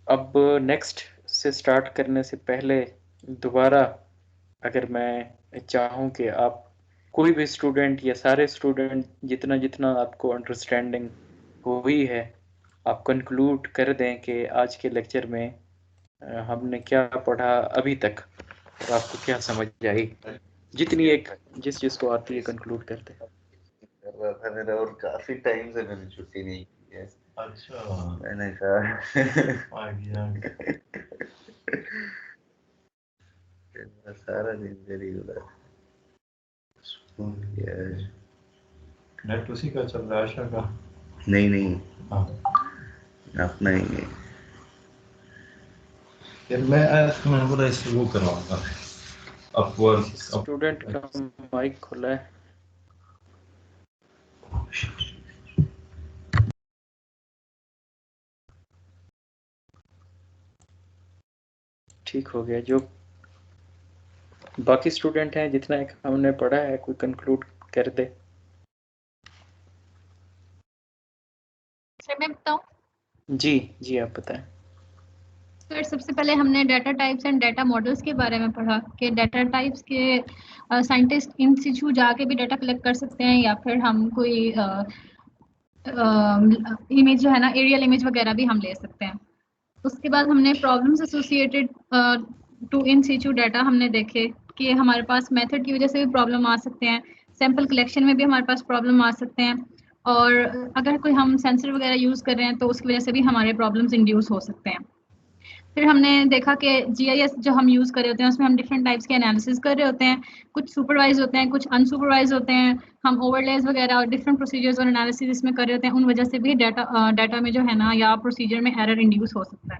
अब नेक्स्ट से स्टार्ट करने से पहले दोबारा अगर मैं चाहूँ कि आप कोई भी स्टूडेंट या सारे स्टूडेंट जितना जितना आपको अंडरस्टैंडिंग हुई है, आप कंक्लूड कर दें कि आज के लेक्चर में हमने क्या पढ़ा अभी तक और आपको क्या समझ आई, जितनी एक जिस जिसको आती है कंक्लूड करते हैं। कर रहा था मेरा, और काफी टाइम से मैंने छुट्टी नहीं की है। अच्छा, मैंने कहा आ गया सारा दिन तेरी उधर स्कूल गया है। नेट उसी का चल रहा है आशा का? नहीं नहीं, अपना ही है। फिर मैं आया तो मैंने बोला इससे वो करवाऊंगा अपवर्क। स्टूडेंट का माइक खुला है। ठीक हो गया। बाकी स्टूडेंट हैं जितना एक हमने पढ़ा है कोई कंक्लूड कर दे। सर मैं बताऊं? जी जी आप बताएं। सर सबसे पहले हमने data types and data models के बारे में पढ़ा कि डाटा टाइप्स के साइंटिस्ट इन सिचू जाके भी डाटा कलेक्ट कर सकते हैं, या फिर हम कोई इमेज जो है ना, एरियल इमेज वगैरह भी हम ले सकते हैं। उसके बाद हमने problems associated to in situ data हमने देखे कि हमारे पास मेथड की वजह से भी प्रॉब्लम आ सकते हैं, सैंपल कलेक्शन में भी हमारे पास प्रॉब्लम आ सकते हैं, और अगर कोई हम सेंसर वगैरह यूज़ कर रहे हैं तो उसकी वजह से भी हमारे प्रॉब्लम्स इंड्यूस हो सकते हैं। फिर हमने देखा कि जीआईएस जो हम यूज़ कर रहे होते हैं उसमें हम डिफरेंट टाइप्स के एनालिसिस कर रहे होते हैं, कुछ सुपरवाइज होते हैं, कुछ अनसुपरवाइज होते हैं। हम ओवरलेज वगैरह और डिफरेंट प्रोसीजर्स और एनालिसिस इसमें कर रहे होते हैं, उन वजह से भी डाटा में जो है ना या प्रोसीजर में एरर इंड्यूस हो सकता है।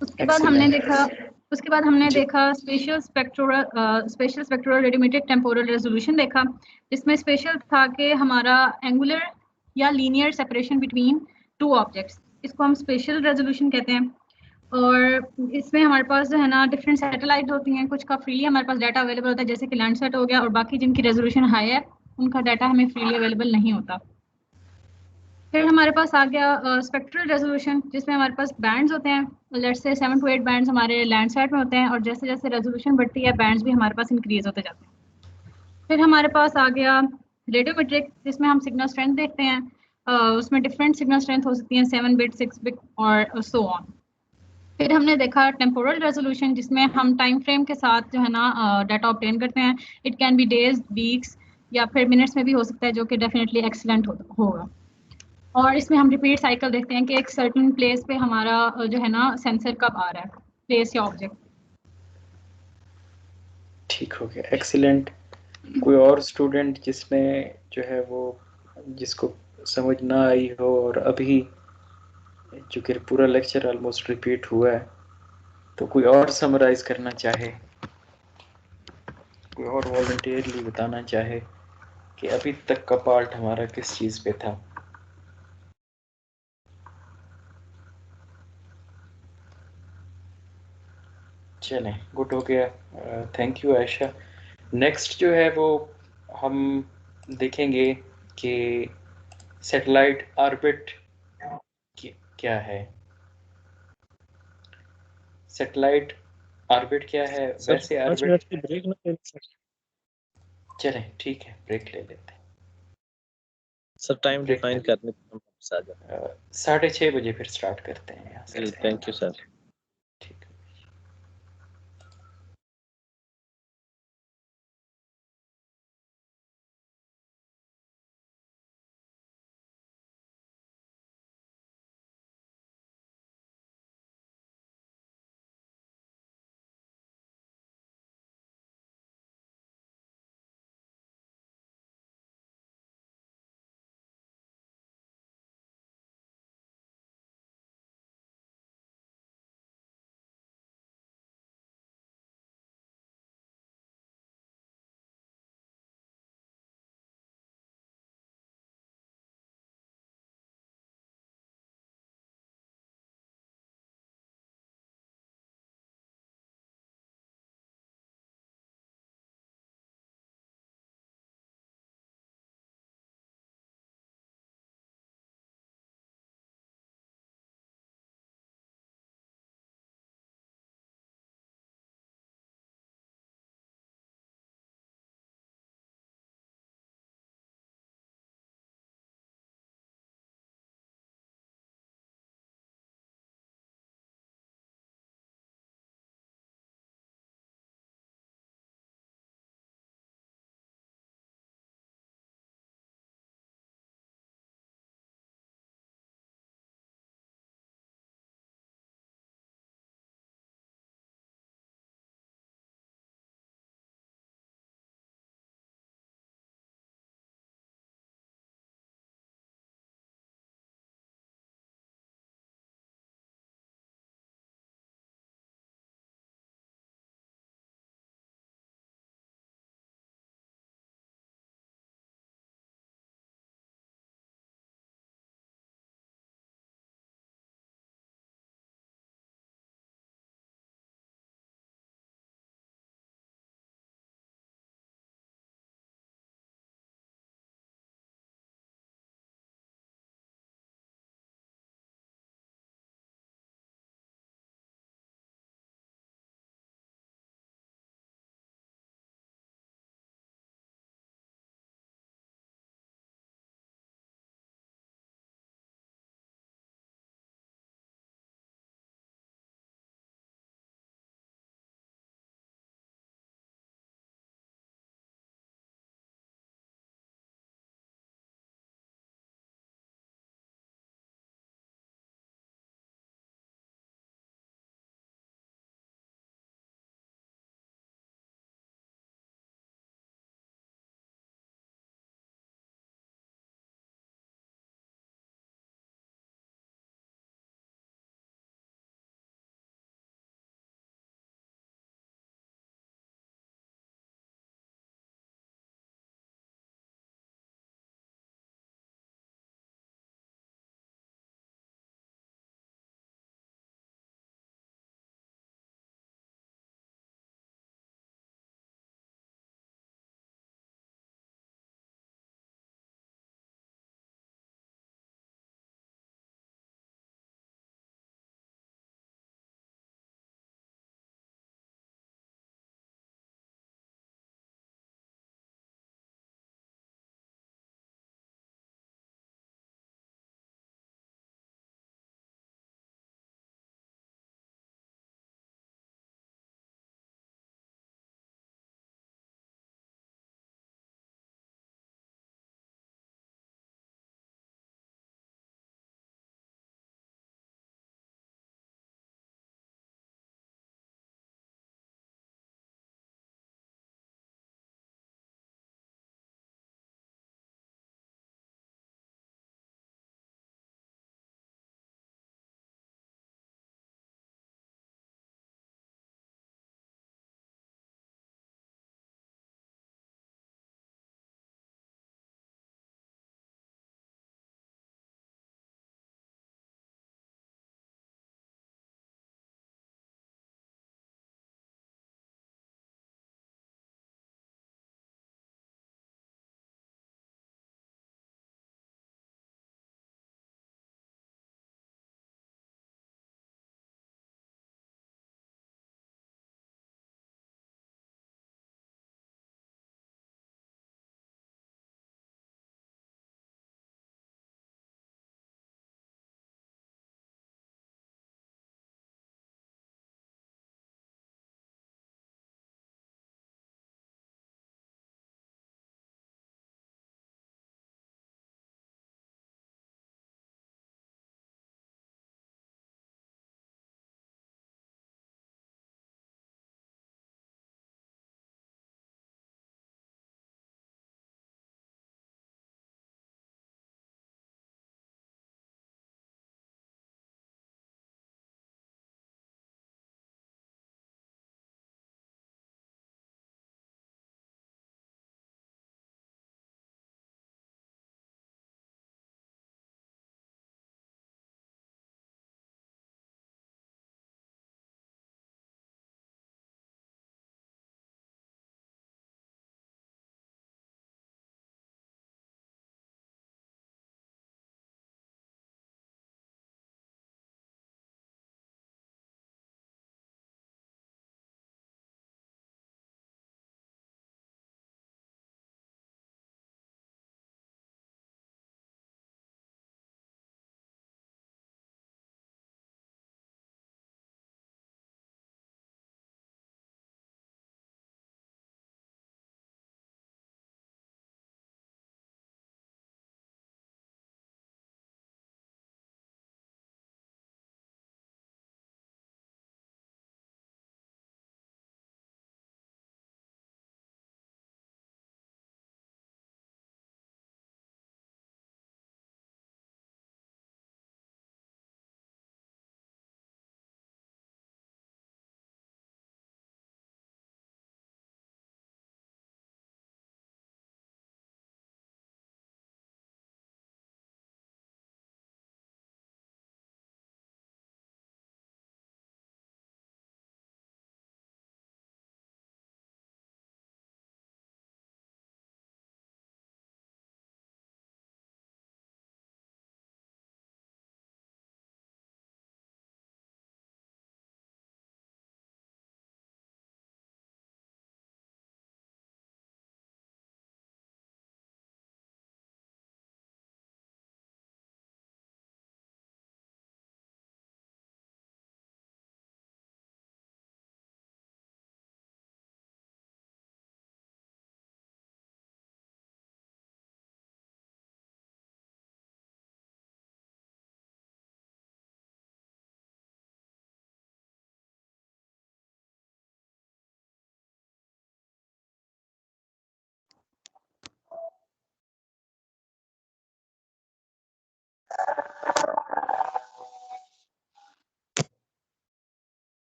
उसके बाद हमने देखा स्पेशल स्पेक्ट्रल रेडिमेटेड टेम्पोरल रेजोल्यूशन देखा, जिसमें स्पेशल था कि हमारा एंगुलर या linear separation between two objects, इसको हम स्पेशल रेजोल्यूशन कहते हैं। और इसमें हमारे पास जो है ना डिफरेंट सैटेलाइट होती हैं, कुछ का फ्रीली हमारे पास डाटा अवेलेबल होता है जैसे कि लैंडसैट हो गया, और बाकी जिनकी रेजोल्यूशन हाई है उनका डाटा हमें फ्रीली अवेलेबल नहीं होता। फिर हमारे पास आ गया स्पेक्ट्रल रेजोल्यूशन, जिसमें हमारे पास बैंड्स होते हैं, लेट्स से 7 to 8 बैंड्स हमारे लैंडसैट में होते हैं, और जैसे जैसे रेजोल्यूशन बढ़ती है बैंड्स भी हमारे पास इंक्रीज होते जाते हैं। फिर हमारे पास आ गया रेडियोमेट्रिक, जिसमें हम सिग्नल स्ट्रेंथ देखते हैं, उसमें डिफरेंट सिग्नल स्ट्रेंथ हो सकती है, 7 बिट 6 बिट और सो ऑन। फिर हमने देखा टेम्पोरल रेजोल्यूशन, जिसमें हम टाइम फ्रेम के साथ जो है ना डाटा ऑब्टेन करते हैं, it can be days, weeks या फिर मिनट्स में भी हो सकता है, जो कि डेफिनेटली एक्सीलेंट होगा। और इसमें हम रिपीट साइकिल देखते हैं कि एक सर्टेन प्लेस पे हमारा जो है ना सेंसर कब आ रहा है, प्लेस या ऑब्जेक्ट। ठीक हो गया, एक्सीलेंट। कोई और स्टूडेंट जिसने जो है वो जिसको समझ ना आई हो, और अभी चूँकि पूरा लेक्चर ऑलमोस्ट रिपीट हुआ है तो कोई और समराइज करना चाहे, कोई और वॉलंटियरली बताना चाहे कि अभी तक का पार्ट हमारा किस चीज़ पे था। चलें, गुड हो गया, थैंक यू आयशा। नेक्स्ट जो है वो हम देखेंगे कि सैटेलाइट ऑर्बिट क्या है। सैटेलाइट ऑर्बिट क्या है? सर वैसे 5 ऑर्बिट, मिनट की ब्रेक ना लें सर? चलें ठीक है, ब्रेक ले लेते हैं। सर टाइम ब्रेक डिफाइन ले, करने के हम वापस आ जाते 6:30 बजे फिर स्टार्ट करते हैं यहाँ हैं। से। Thank you sir. ठीक है।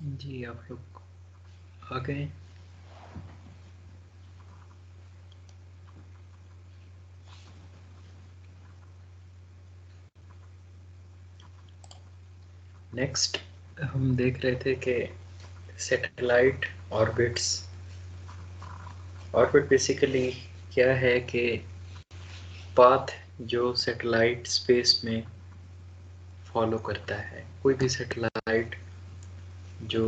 जी आप लोग आ गए। नेक्स्ट हम देख रहे थे कि सैटेलाइट ऑर्बिट्स। ऑर्बिट बेसिकली क्या है कि पाथ जो सैटेलाइट स्पेस में फॉलो करता है। कोई भी सैटेलाइट जो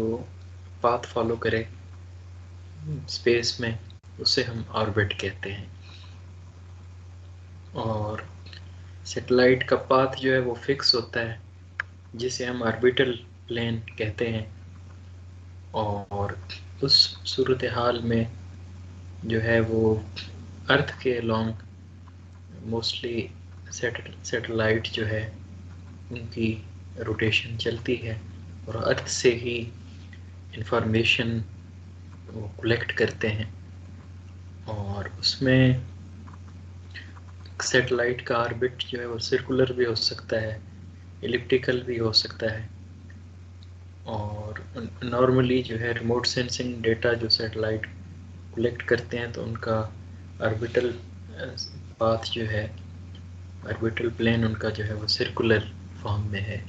पाथ फॉलो करे स्पेस में उसे हम ऑर्बिट कहते हैं। और सैटेलाइट का पाथ जो है वो फिक्स होता है, जिसे हम ऑर्बिटल प्लेन कहते हैं। और उस सूरत हाल में जो है वो अर्थ के लॉन्ग मोस्टली सैटेलाइट जो है उनकी रोटेशन चलती है और अर्थ से ही इंफॉर्मेशन वो कलेक्ट करते हैं। और उसमें सैटेलाइट का ऑर्बिट जो है वो सर्कुलर भी हो सकता है, एलिप्टिकल भी हो सकता है। और नॉर्मली जो है रिमोट सेंसिंग डेटा जो सैटेलाइट कलेक्ट करते हैं तो उनका ऑर्बिटल पाथ जो है, ऑर्बिटल प्लेन उनका जो है वो सर्कुलर फॉर्म में है।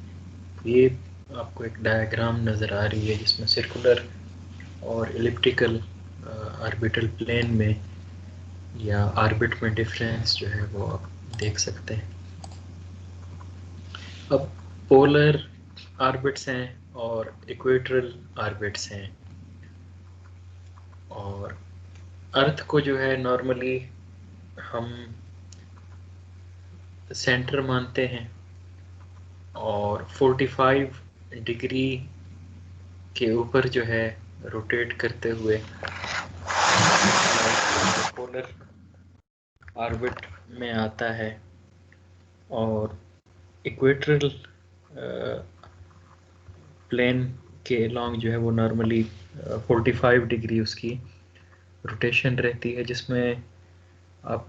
ये आपको एक डायग्राम नज़र आ रही है जिसमें सर्कुलर और एलिप्टिकल ऑर्बिटल प्लेन में या ऑर्बिट में डिफरेंस जो है वो आप देख सकते हैं। अब पोलर ऑर्बिट्स हैं और इक्वेटरल ऑर्बिट्स हैं। और अर्थ को जो है नॉर्मली हम सेंटर मानते हैं और 45 डिग्री के ऊपर जो है रोटेट करते हुए पोलर ऑर्बिट में आता है। और इक्वेटरल प्लेन के अलॉन्ग जो है वो नॉर्मली 45 डिग्री उसकी रोटेशन रहती है, जिसमें आप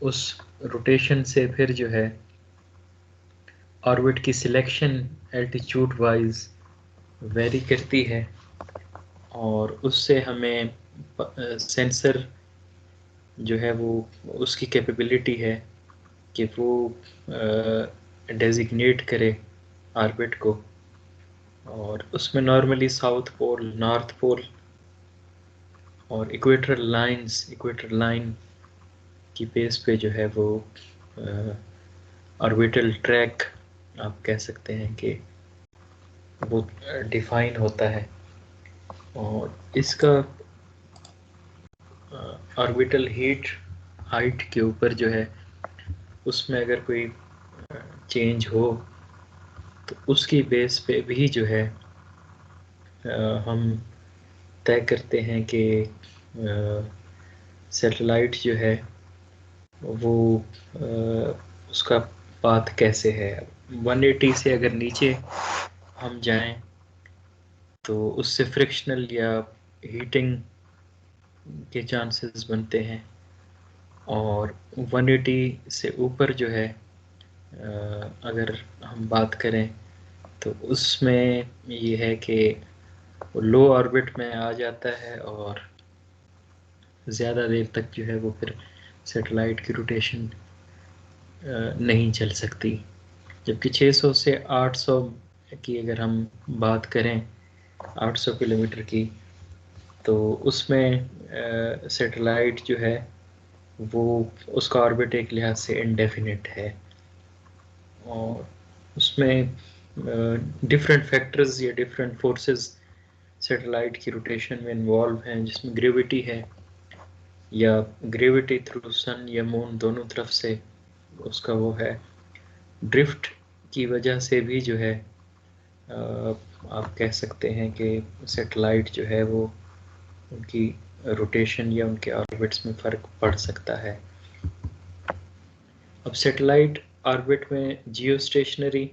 उस रोटेशन से फिर जो है ऑर्बिट की सिलेक्शन एल्टीट्यूड वाइज वेरी करती है। और उससे हमें सेंसर जो है वो उसकी कैपेबिलिटी है कि वो डेजिग्नेट करे ऑर्बिट को। और उसमें normally south pole, north pole और इक्वेटरल लाइन की बेस पे जो है वो ऑर्बिटल ट्रैक आप कह सकते हैं कि वो डिफाइन होता है। और इसका ऑर्बिटल हाइट के ऊपर जो है उसमें अगर कोई चेंज हो तो उसकी बेस पे भी जो है हम तय करते हैं कि सैटेलाइट जो है वो उसका पाथ कैसे है। 180 से अगर नीचे हम जाएं तो उससे फ्रिक्शनल या हीटिंग के चांसेस बनते हैं। और 180 से ऊपर जो है अगर हम बात करें तो उसमें ये है कि लो ऑर्बिट में आ जाता है और ज़्यादा देर तक जो है वो फिर सैटेलाइट की रोटेशन नहीं चल सकती। जबकि 600 से 800 की अगर हम बात करें, 800 किलोमीटर की, तो उसमें सैटेलाइट जो है वो उसका ऑर्बिट एक लिहाज से इंडेफिनिट है। और उसमें डिफरेंट फैक्टर्स या डिफरेंट फोर्सेस सैटेलाइट की रोटेशन में इन्वॉल्व हैं, जिसमें ग्रेविटी है या ग्रेविटी थ्रू सन या मून दोनों तरफ से उसका वो है। ड्रिफ्ट की वजह से भी जो है आप कह सकते हैं कि सैटेलाइट जो है वो उनकी रोटेशन या उनके ऑर्बिट्स में फ़र्क पड़ सकता है। अब सैटेलाइट ऑर्बिट में जियो स्टेशनरी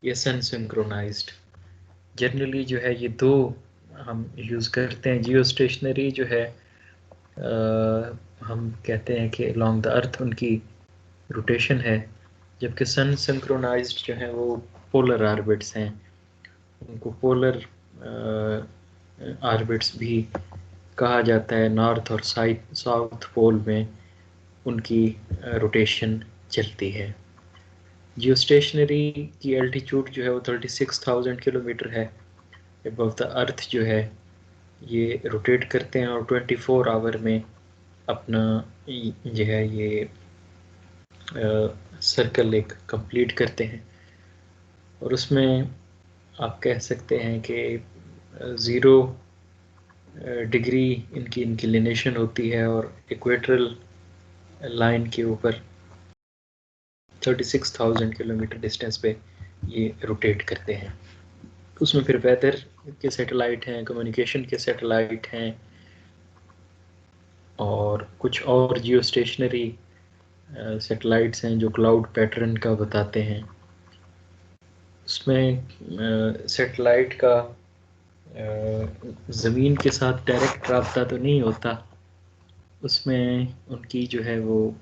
या सन सिंक्रोनाइज्ड, जनरली जो है ये दो हम यूज़ करते हैं। जियो स्टेशनरी जो है हम कहते हैं कि अलॉन्ग द अर्थ उनकी रोटेशन है, जबकि सन सिंक्रोनाइज्ड जो है वो पोलर ऑर्बिट्स हैं। उनको पोलर ऑर्बिट्स भी कहा जाता है, नॉर्थ और साउथ पोल में उनकी रोटेशन चलती है। जियोस्टेशनरी की एल्टीट्यूड जो है वो 36,000 किलोमीटर है अबव द अर्थ जो है। ये रोटेट करते हैं और 24 आवर में अपना जो है ये सर्कल एक कंप्लीट करते हैं। और उसमें आप कह सकते हैं कि 0 डिग्री इनकी इंक्लिनेशन होती है और इक्वेटरल लाइन के ऊपर 36,000 किलोमीटर डिस्टेंस पे ये रोटेट करते हैं। उसमें फिर वेदर के सैटेलाइट हैं, कम्युनिकेशन के सैटेलाइट हैं और कुछ और जियो स्टेशनरी सैटेलाइट्स हैं जो क्लाउड पैटर्न का बताते हैं। उसमें सैटेलाइट का ज़मीन के साथ डायरेक्ट रब्ता तो नहीं होता, उसमें उनकी जो है वो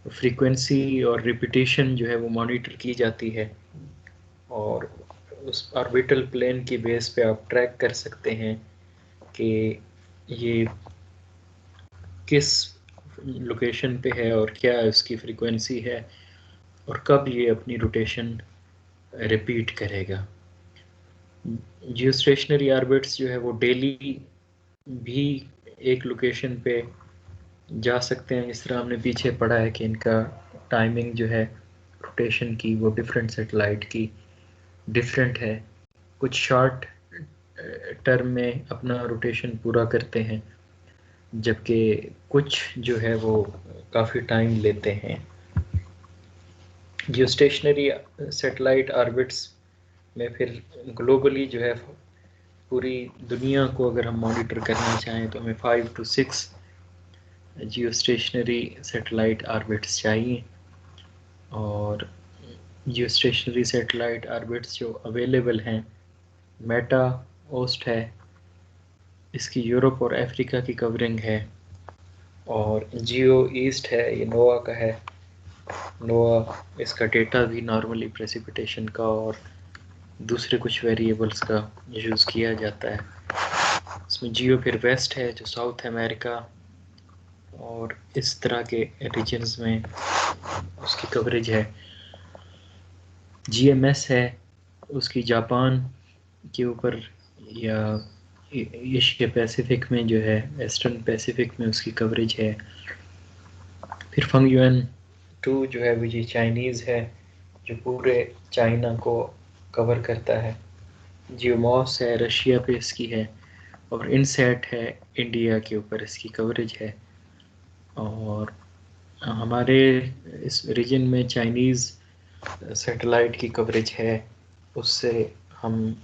फ्रीक्वेंसी और रिपीटेशन जो है वो मॉनिटर की जाती है और उस ऑर्बिटल प्लेन की बेस पे आप ट्रैक कर सकते हैं कि ये किस लोकेशन पे है और क्या उसकी फ्रीक्वेंसी है और कब ये अपनी रोटेशन रिपीट करेगा। जियोस्टेशनरी ऑर्बिट्स जो है वो डेली भी एक लोकेशन पे जा सकते हैं। इस तरह हमने पीछे पढ़ा है कि इनका टाइमिंग जो है रोटेशन की वो डिफरेंट सैटेलाइट की डिफरेंट है। कुछ शॉर्ट टर्म में अपना रोटेशन पूरा करते हैं जबकि कुछ जो है वो काफ़ी टाइम लेते हैं। जियोस्टेशनरी सैटेलाइट ऑर्बिट्स में फिर ग्लोबली जो है पूरी दुनिया को अगर हम मॉनिटर करना चाहें तो हमें 5 to 6 जियोस्टेशनरी सैटेलाइट ऑर्बिट्स चाहिए। और जियोस्टेशनरी सैटेलाइट ऑर्बिट्स जो अवेलेबल हैं, मेटा ओस्ट है, इसकी यूरोप और अफ्रीका की कवरिंग है। और जियो ईस्ट है, ये नोवा का है। नोवा इसका डेटा भी नॉर्मली प्रेसिपिटेशन का और दूसरे कुछ वेरिएबल्स का यूज़ किया जाता है। इसमें जियो फिर वेस्ट है जो साउथ अमेरिका और इस तरह के रीजन्स में उसकी कवरेज है। जीएमएस है, उसकी जापान के ऊपर या एशिया पैसिफिक में जो है, वेस्टर्न पैसिफिक में उसकी कवरेज है। फिर फंगयुएन 2 जो है वो ये चाइनीज़ है जो पूरे चाइना को कवर करता है। जियोमॉस है, रशिया पे इसकी है। और इनसेट है, इंडिया के ऊपर इसकी कवरेज है। और हमारे इस रीजन में चाइनीज़ सैटेलाइट की कवरेज है, उससे हम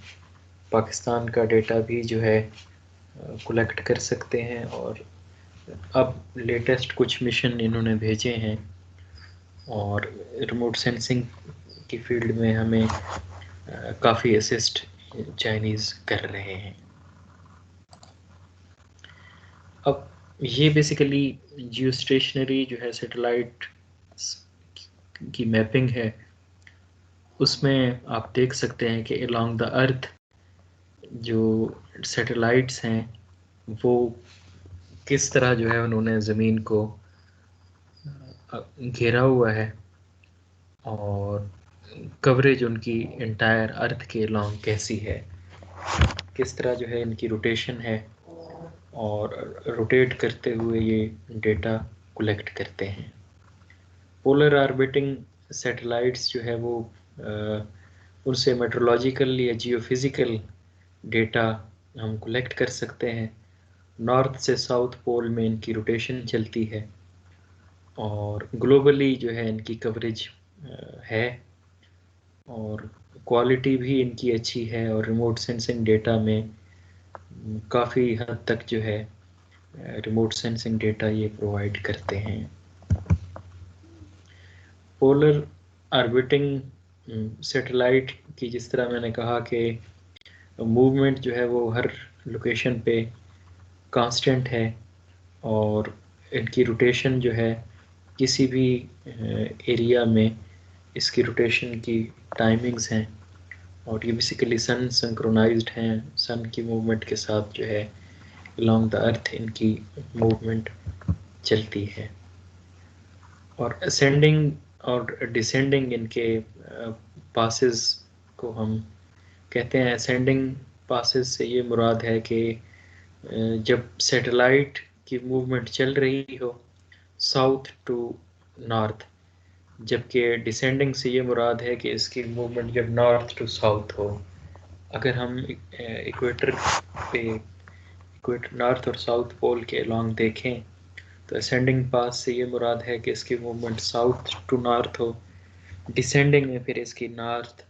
पाकिस्तान का डेटा भी जो है कलेक्ट कर सकते हैं। और अब लेटेस्ट कुछ मिशन इन्होंने भेजे हैं और रिमोट सेंसिंग की फील्ड में हमें काफ़ी असिस्ट चाइनीज़ कर रहे हैं। अब ये बेसिकली जियोस्टेशनरी जो है सैटेलाइट की मैपिंग है, उसमें आप देख सकते हैं कि अलोंग द अर्थ जो सैटेलाइट्स हैं वो किस तरह जो है उन्होंने ज़मीन को घेरा हुआ है और कवरेज उनकी एंटायर अर्थ के अलोंग कैसी है, किस तरह जो है इनकी रोटेशन है और रोटेट करते हुए ये डेटा कलेक्ट करते हैं। पोलर ऑर्बिटिंग सैटेलाइट्स जो है वो उनसे मेट्रोलॉजिकल या जियोफिज़िकल डेटा हम कलेक्ट कर सकते हैं। नॉर्थ से साउथ पोल में इनकी रोटेशन चलती है और ग्लोबली जो है इनकी कवरेज है और क्वालिटी भी इनकी अच्छी है और रिमोट सेंसिंग डेटा में काफ़ी हद तक जो है रिमोट सेंसिंग डेटा ये प्रोवाइड करते हैं। पोलर ऑर्बिटिंग सैटेलाइट की जिस तरह मैंने कहा कि मूवमेंट जो है वो हर लोकेशन पे कांस्टेंट है और इनकी रोटेशन जो है किसी भी एरिया में इसकी रोटेशन की टाइमिंग्स हैं और ये बेसिकली सन सिंक्रोनाइज्ड हैं, सन की मूवमेंट के साथ जो है along द अर्थ इनकी मूवमेंट चलती है। और असेंडिंग और डिसेंडिंग इनके पासेस को हम कहते हैं। असेंडिंग पासेस से ये मुराद है कि जब सैटेलाइट की मूवमेंट चल रही हो साउथ टू नॉर्थ, जबकि डिसेंडिंग से ये मुराद है कि इसकी मूवमेंट जब नॉर्थ टू साउथ हो। अगर हम इक्वेटर पे इक्वेटर नॉर्थ और साउथ पोल के अलॉन्ग देखें तो असेंडिंग पास से ये मुराद है कि इसकी मूवमेंट साउथ टू नॉर्थ हो, डिसेंडिंग में फिर इसकी नॉर्थ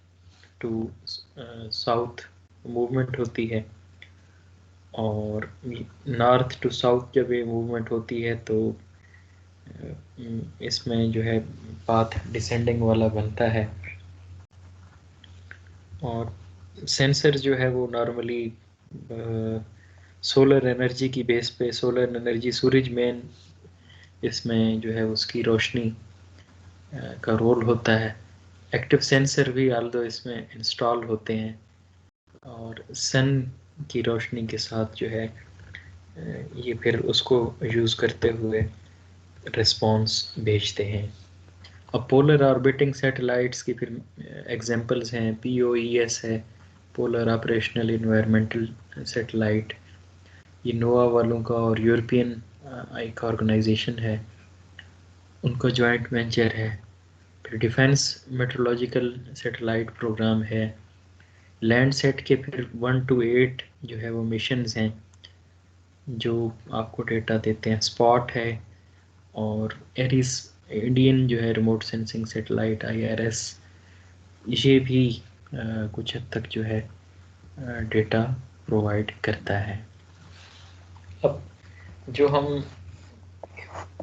टू साउथ मूवमेंट होती है। और नॉर्थ टू साउथ जब ये मूवमेंट होती है तो इसमें जो है पाथ डिसेंडिंग वाला बनता है। और सेंसर जो है वो नॉर्मली सोलर एनर्जी की बेस पे, सोलर एनर्जी सूरज मेन इसमें जो है उसकी रोशनी का रोल होता है। एक्टिव सेंसर भी आल्दो इसमें इंस्टॉल होते हैं और सन की रोशनी के साथ जो है ये फिर उसको यूज़ करते हुए रिस्पॉन्स भेजते हैं। अब पोलर ऑर्बिटिंग सैटेलाइट्स की फिर एग्जांपल्स हैं। POES है, पोलर ऑपरेशनल इन्वायरमेंटल सैटेलाइट, ये नोवा वालों का और यूरोपियन एक ऑर्गेनाइजेशन है, उनका जॉइंट वेंचर है। फिर डिफेंस मेट्रोलॉजिकल सैटेलाइट प्रोग्राम है। लैंडसेट के फिर 1 to 8 जो है वो मिशंस हैं जो आपको डेटा देते हैं। स्पॉट है और एरिस इंडियन जो है रिमोट सेंसिंग सैटेलाइट IRS, ये भी कुछ हद तक जो है डेटा प्रोवाइड करता है। अब जो हम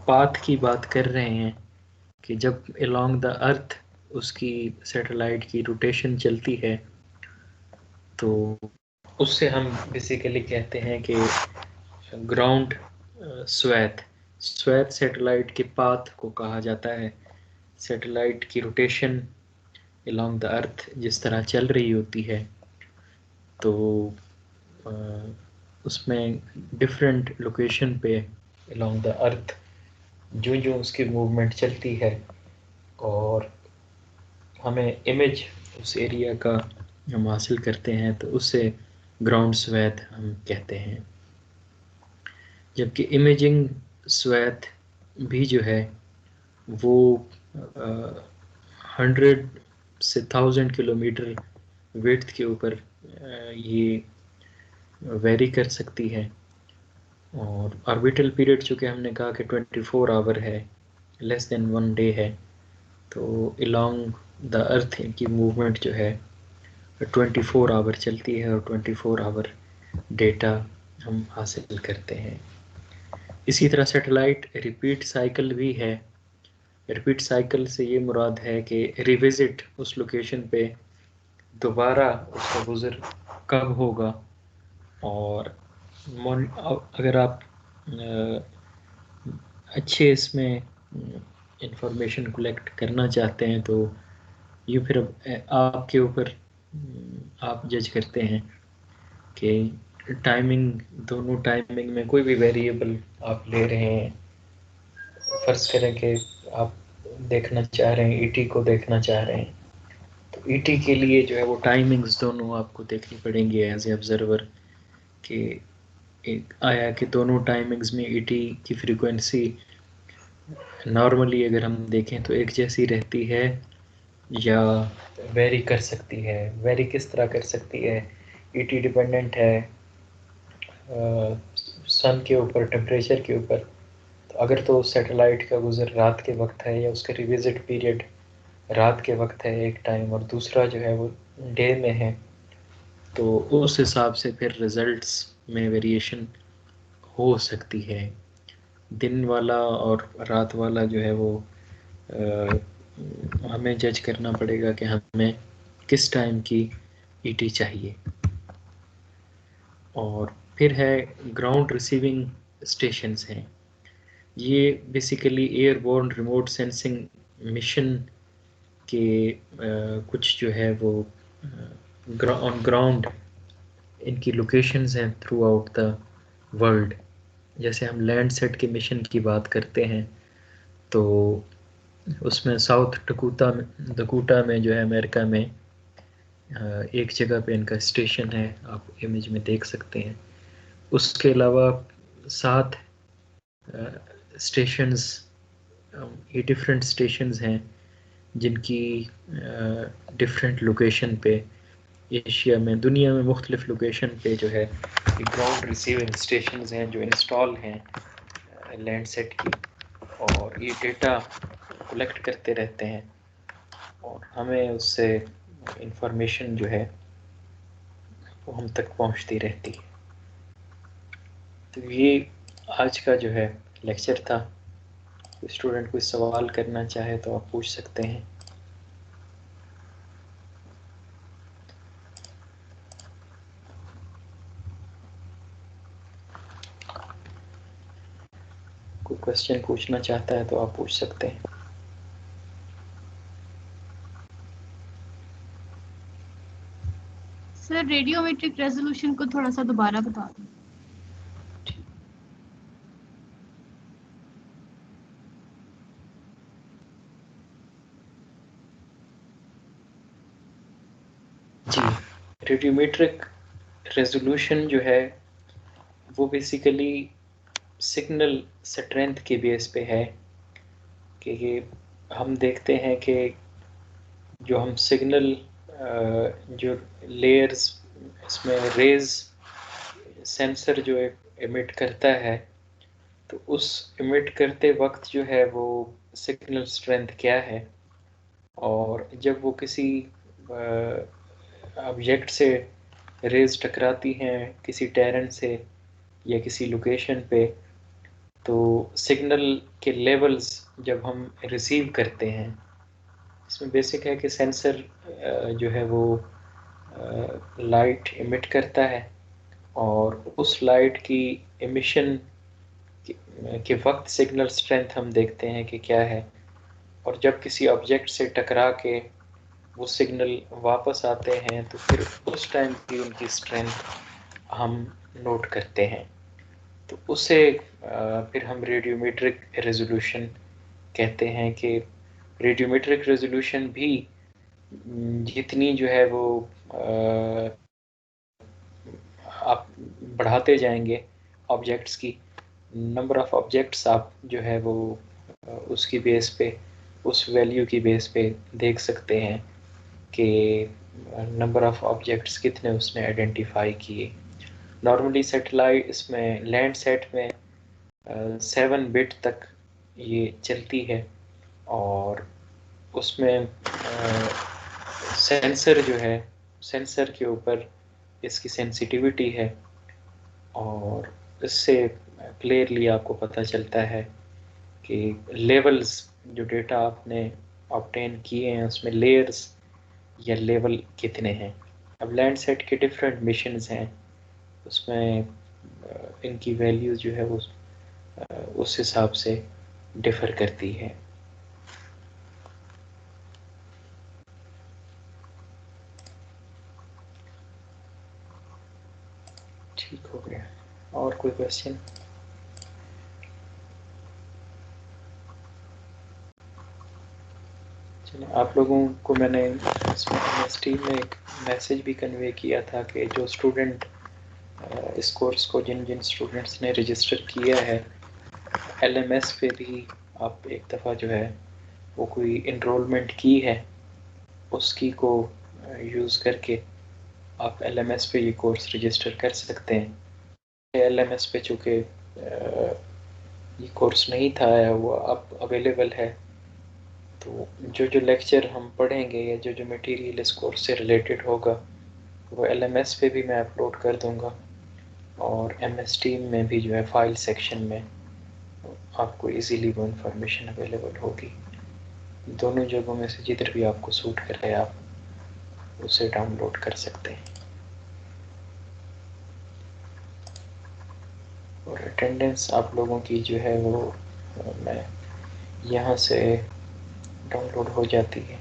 पाथ की बात कर रहे हैं कि जब अलोंग द अर्थ उसकी सैटेलाइट की रोटेशन चलती है तो उससे हम बेसिकली कहते हैं कि ग्राउंड स्वैथ सैटेलाइट के पाथ को कहा जाता है। सैटेलाइट की रोटेशन अलोंग द अर्थ जिस तरह चल रही होती है तो उसमें डिफरेंट लोकेशन पे अलोंग द अर्थ जो जो उसकी मूवमेंट चलती है और हमें इमेज उस एरिया का हम हासिल करते हैं तो उससे ग्राउंड स्वैथ हम कहते हैं। जबकि इमेजिंग स्वैथ भी जो है वो 100 से 1000 किलोमीटर विड्थ के ऊपर ये वेरी कर सकती है। और ऑर्बिटल पीरियड चूँकि हमने कहा कि 24 आवर है, लेस देन 1 डे है, तो अलोंग द अर्थ इनकी मूवमेंट जो है 24 आवर चलती है और 24 आवर डेटा हम हासिल करते हैं। इसी तरह सैटेलाइट रिपीट साइकिल भी है। रिपीट साइकिल से ये मुराद है कि रिविजिट उस लोकेशन पे दोबारा उसका गुज़र कब होगा। और अगर आप अच्छे इसमें इंफॉर्मेशन कलेक्ट करना चाहते हैं तो ये फिर आपके ऊपर आप जज करते हैं कि टाइमिंग, दोनों टाइमिंग में कोई भी वेरिएबल आप ले रहे हैं। फर्ज करें कि आप देखना चाह रहे हैं, ET को देखना चाह रहे हैं तो ET के लिए जो है वो टाइमिंग्स दोनों आपको देखनी पड़ेंगी एज ए ऑब्जर्वर कि एक आया कि दोनों टाइमिंग्स में ET की फ्रीक्वेंसी नॉर्मली अगर हम देखें तो एक जैसी रहती है या वेरी कर सकती है। वेरी किस तरह कर सकती है? ET डिपेंडेंट है सन के ऊपर, टेम्परेचर के ऊपर। तो अगर तो सैटेलाइट का गुज़र रात के वक्त है या उसका रिविजिट पीरियड रात के वक्त है एक टाइम और दूसरा जो है वो डे में है, तो उस हिसाब से फिर रिजल्ट्स में वेरिएशन हो सकती है। दिन वाला और रात वाला जो है वो हमें जज करना पड़ेगा कि हमें किस टाइम की ET चाहिए। और फिर है ग्राउंड रिसीविंग स्टेशंस हैं। ये basically airborne remote sensing mission के कुछ जो है वो ऑन ग्राउंड इनकी लोकेशंस हैं थ्रू आउट द वर्ल्ड। जैसे हम लैंडसेट के मिशन की बात करते हैं तो उसमें साउथ डकोटा में जो है अमेरिका में एक जगह पे इनका स्टेशन है, आप इमेज में देख सकते हैं। उसके अलावा 7 स्टेशंस, ये डिफरेंट स्टेशंस हैं जिनकी डिफरेंट लोकेशन पे एशिया में, दुनिया में मुख्तलिफ लोकेशन पे जो है ग्राउंड रिसीविंग स्टेशंस हैं जो इंस्टॉल हैं लैंडसेट की, और ये डेटा कलेक्ट करते रहते हैं और हमें उससे इंफॉर्मेशन जो है वो हम तक पहुंचती रहती है। तो ये आज का जो है लेक्चर था। कोई स्टूडेंट कोई सवाल करना चाहे तो आप पूछ सकते हैं। कोई क्वेश्चन पूछना चाहता है तो आप पूछ सकते हैं। सर रेडियोमेट्रिक रेजोल्यूशन को थोड़ा सा दोबारा बता दें। जी, रेडियोमेट्रिक रेजोल्यूशन जो है वो बेसिकली सिग्नल स्ट्रेंथ के बेस पे है कि ये हम देखते हैं कि जो हम सिग्नल जो लेयर्स इसमें रेज सेंसर जो इमिट करता है, तो उस इमिट करते वक्त जो है वो सिग्नल स्ट्रेंथ क्या है, और जब वो किसी ऑब्जेक्ट से रेज टकराती हैं किसी टेरेन से या किसी लोकेशन पे, तो सिग्नल के लेवल्स जब हम रिसीव करते हैं, इसमें बेसिक है कि सेंसर जो है वो लाइट इमिट करता है और उस लाइट की एमिशन के वक्त सिग्नल स्ट्रेंथ हम देखते हैं कि क्या है, और जब किसी ऑब्जेक्ट से टकरा के वो सिग्नल वापस आते हैं तो फिर उस टाइम की उनकी स्ट्रेंथ हम नोट करते हैं। तो उसे फिर हम रेडियोमेट्रिक रेजोल्यूशन कहते हैं कि रेडियोमेट्रिक रेजोल्यूशन भी जितनी जो है वो आप बढ़ाते जाएंगे ऑब्जेक्ट्स की, नंबर ऑफ ऑब्जेक्ट्स आप जो है वो उसकी बेस पे, उस वैल्यू की बेस पे देख सकते हैं कि नंबर ऑफ ऑब्जेक्ट्स कितने उसने आइडेंटिफाई किए। नॉर्मली सैटेलाइट इसमें लैंडसेट में 7 बिट तक ये चलती है, और उसमें सेंसर जो है, सेंसर के ऊपर इसकी सेंसिटिविटी है, और इससे क्लियरली आपको पता चलता है कि लेवल्स जो डेटा आपने ऑब्टेन किए हैं उसमें लेयर्स या लेवल कितने हैं। अब लैंडसेट के डिफरेंट मिशंस हैं, उसमें इनकी वैल्यू जो है वो उस हिसाब से डिफर करती है। ठीक हो गया। और कोई क्वेश्चन? चलो, आप लोगों को मैंने इसमें एमएसटी में एक मैसेज भी कन्वे किया था कि जो स्टूडेंट इस कोर्स को, जिन जिन स्टूडेंट्स ने रजिस्टर किया है, एलएमएस पे भी आप एक दफ़ा जो है वो कोई इनरोलमेंट की है उसकी को यूज़ करके आप एलएमएस पे ये कोर्स रजिस्टर कर सकते हैं। एलएमएस पे चूँकि ये कोर्स नहीं था वो अब अवेलेबल है, तो जो जो लेक्चर हम पढ़ेंगे या जो जो मटेरियल इस कोर्स से रिलेटेड होगा वो एलएमएस पे भी मैं अपलोड कर दूंगा, और एमएस टीम में भी जो है फाइल सेक्शन में आपको इजीली वो इंफॉर्मेशन अवेलेबल होगी। दोनों जगहों में से जिधर भी आपको सूट करे आप उसे डाउनलोड कर सकते हैं। और अटेंडेंस आप लोगों की जो है वो मैं यहाँ से डाउनलोड हो जाती है।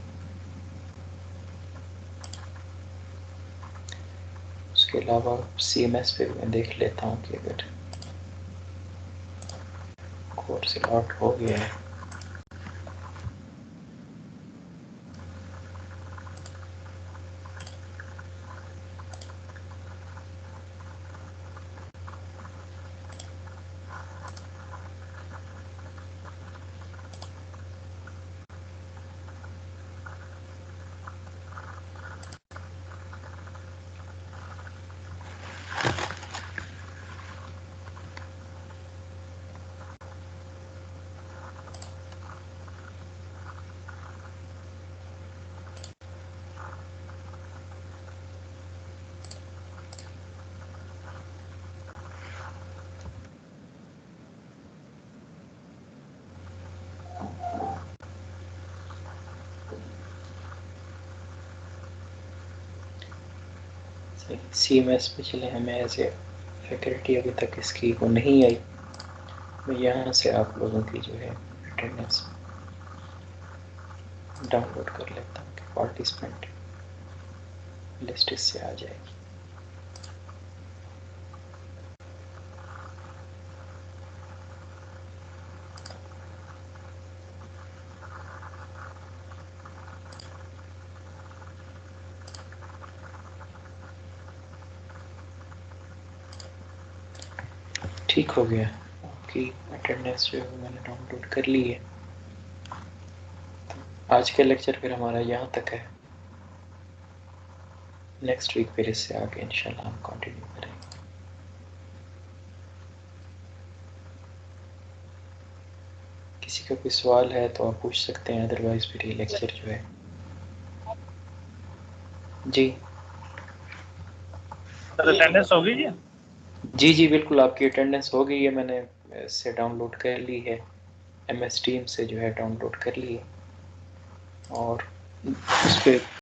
उसके अलावा CMS पे मैं देख लेता हूँ कि अगर कोर्स अलॉट हो गया है। CMS पे चले, हमें एज ए फैकल्टी अभी तक इसकी वो नहीं आई। मैं यहाँ से आप लोगों की जो है अटेंडेंस डाउनलोड कर लेता हूँ कि पार्टिसिपेंट लिस्ट इससे आ जाएगी। ठीक हो गया, आपकी अटेंडेंस जो है मैंने डाउनलोड कर ली है। आज का लेक्चर फिर हमारा यहाँ तक है। नेक्स्ट वीक फिर इससे आगे इंशाल्लाह हम कंटिन्यू करेंगे। किसी का कोई सवाल है तो आप पूछ सकते हैं, अदरवाइज फिर ये लेक्चर जो है जी अटेंडेंस हो गई जी? जी बिल्कुल, आपकी अटेंडेंस हो गई है। मैंने इससे डाउनलोड कर ली है, MS Teams से जो है डाउनलोड कर ली है और उस पर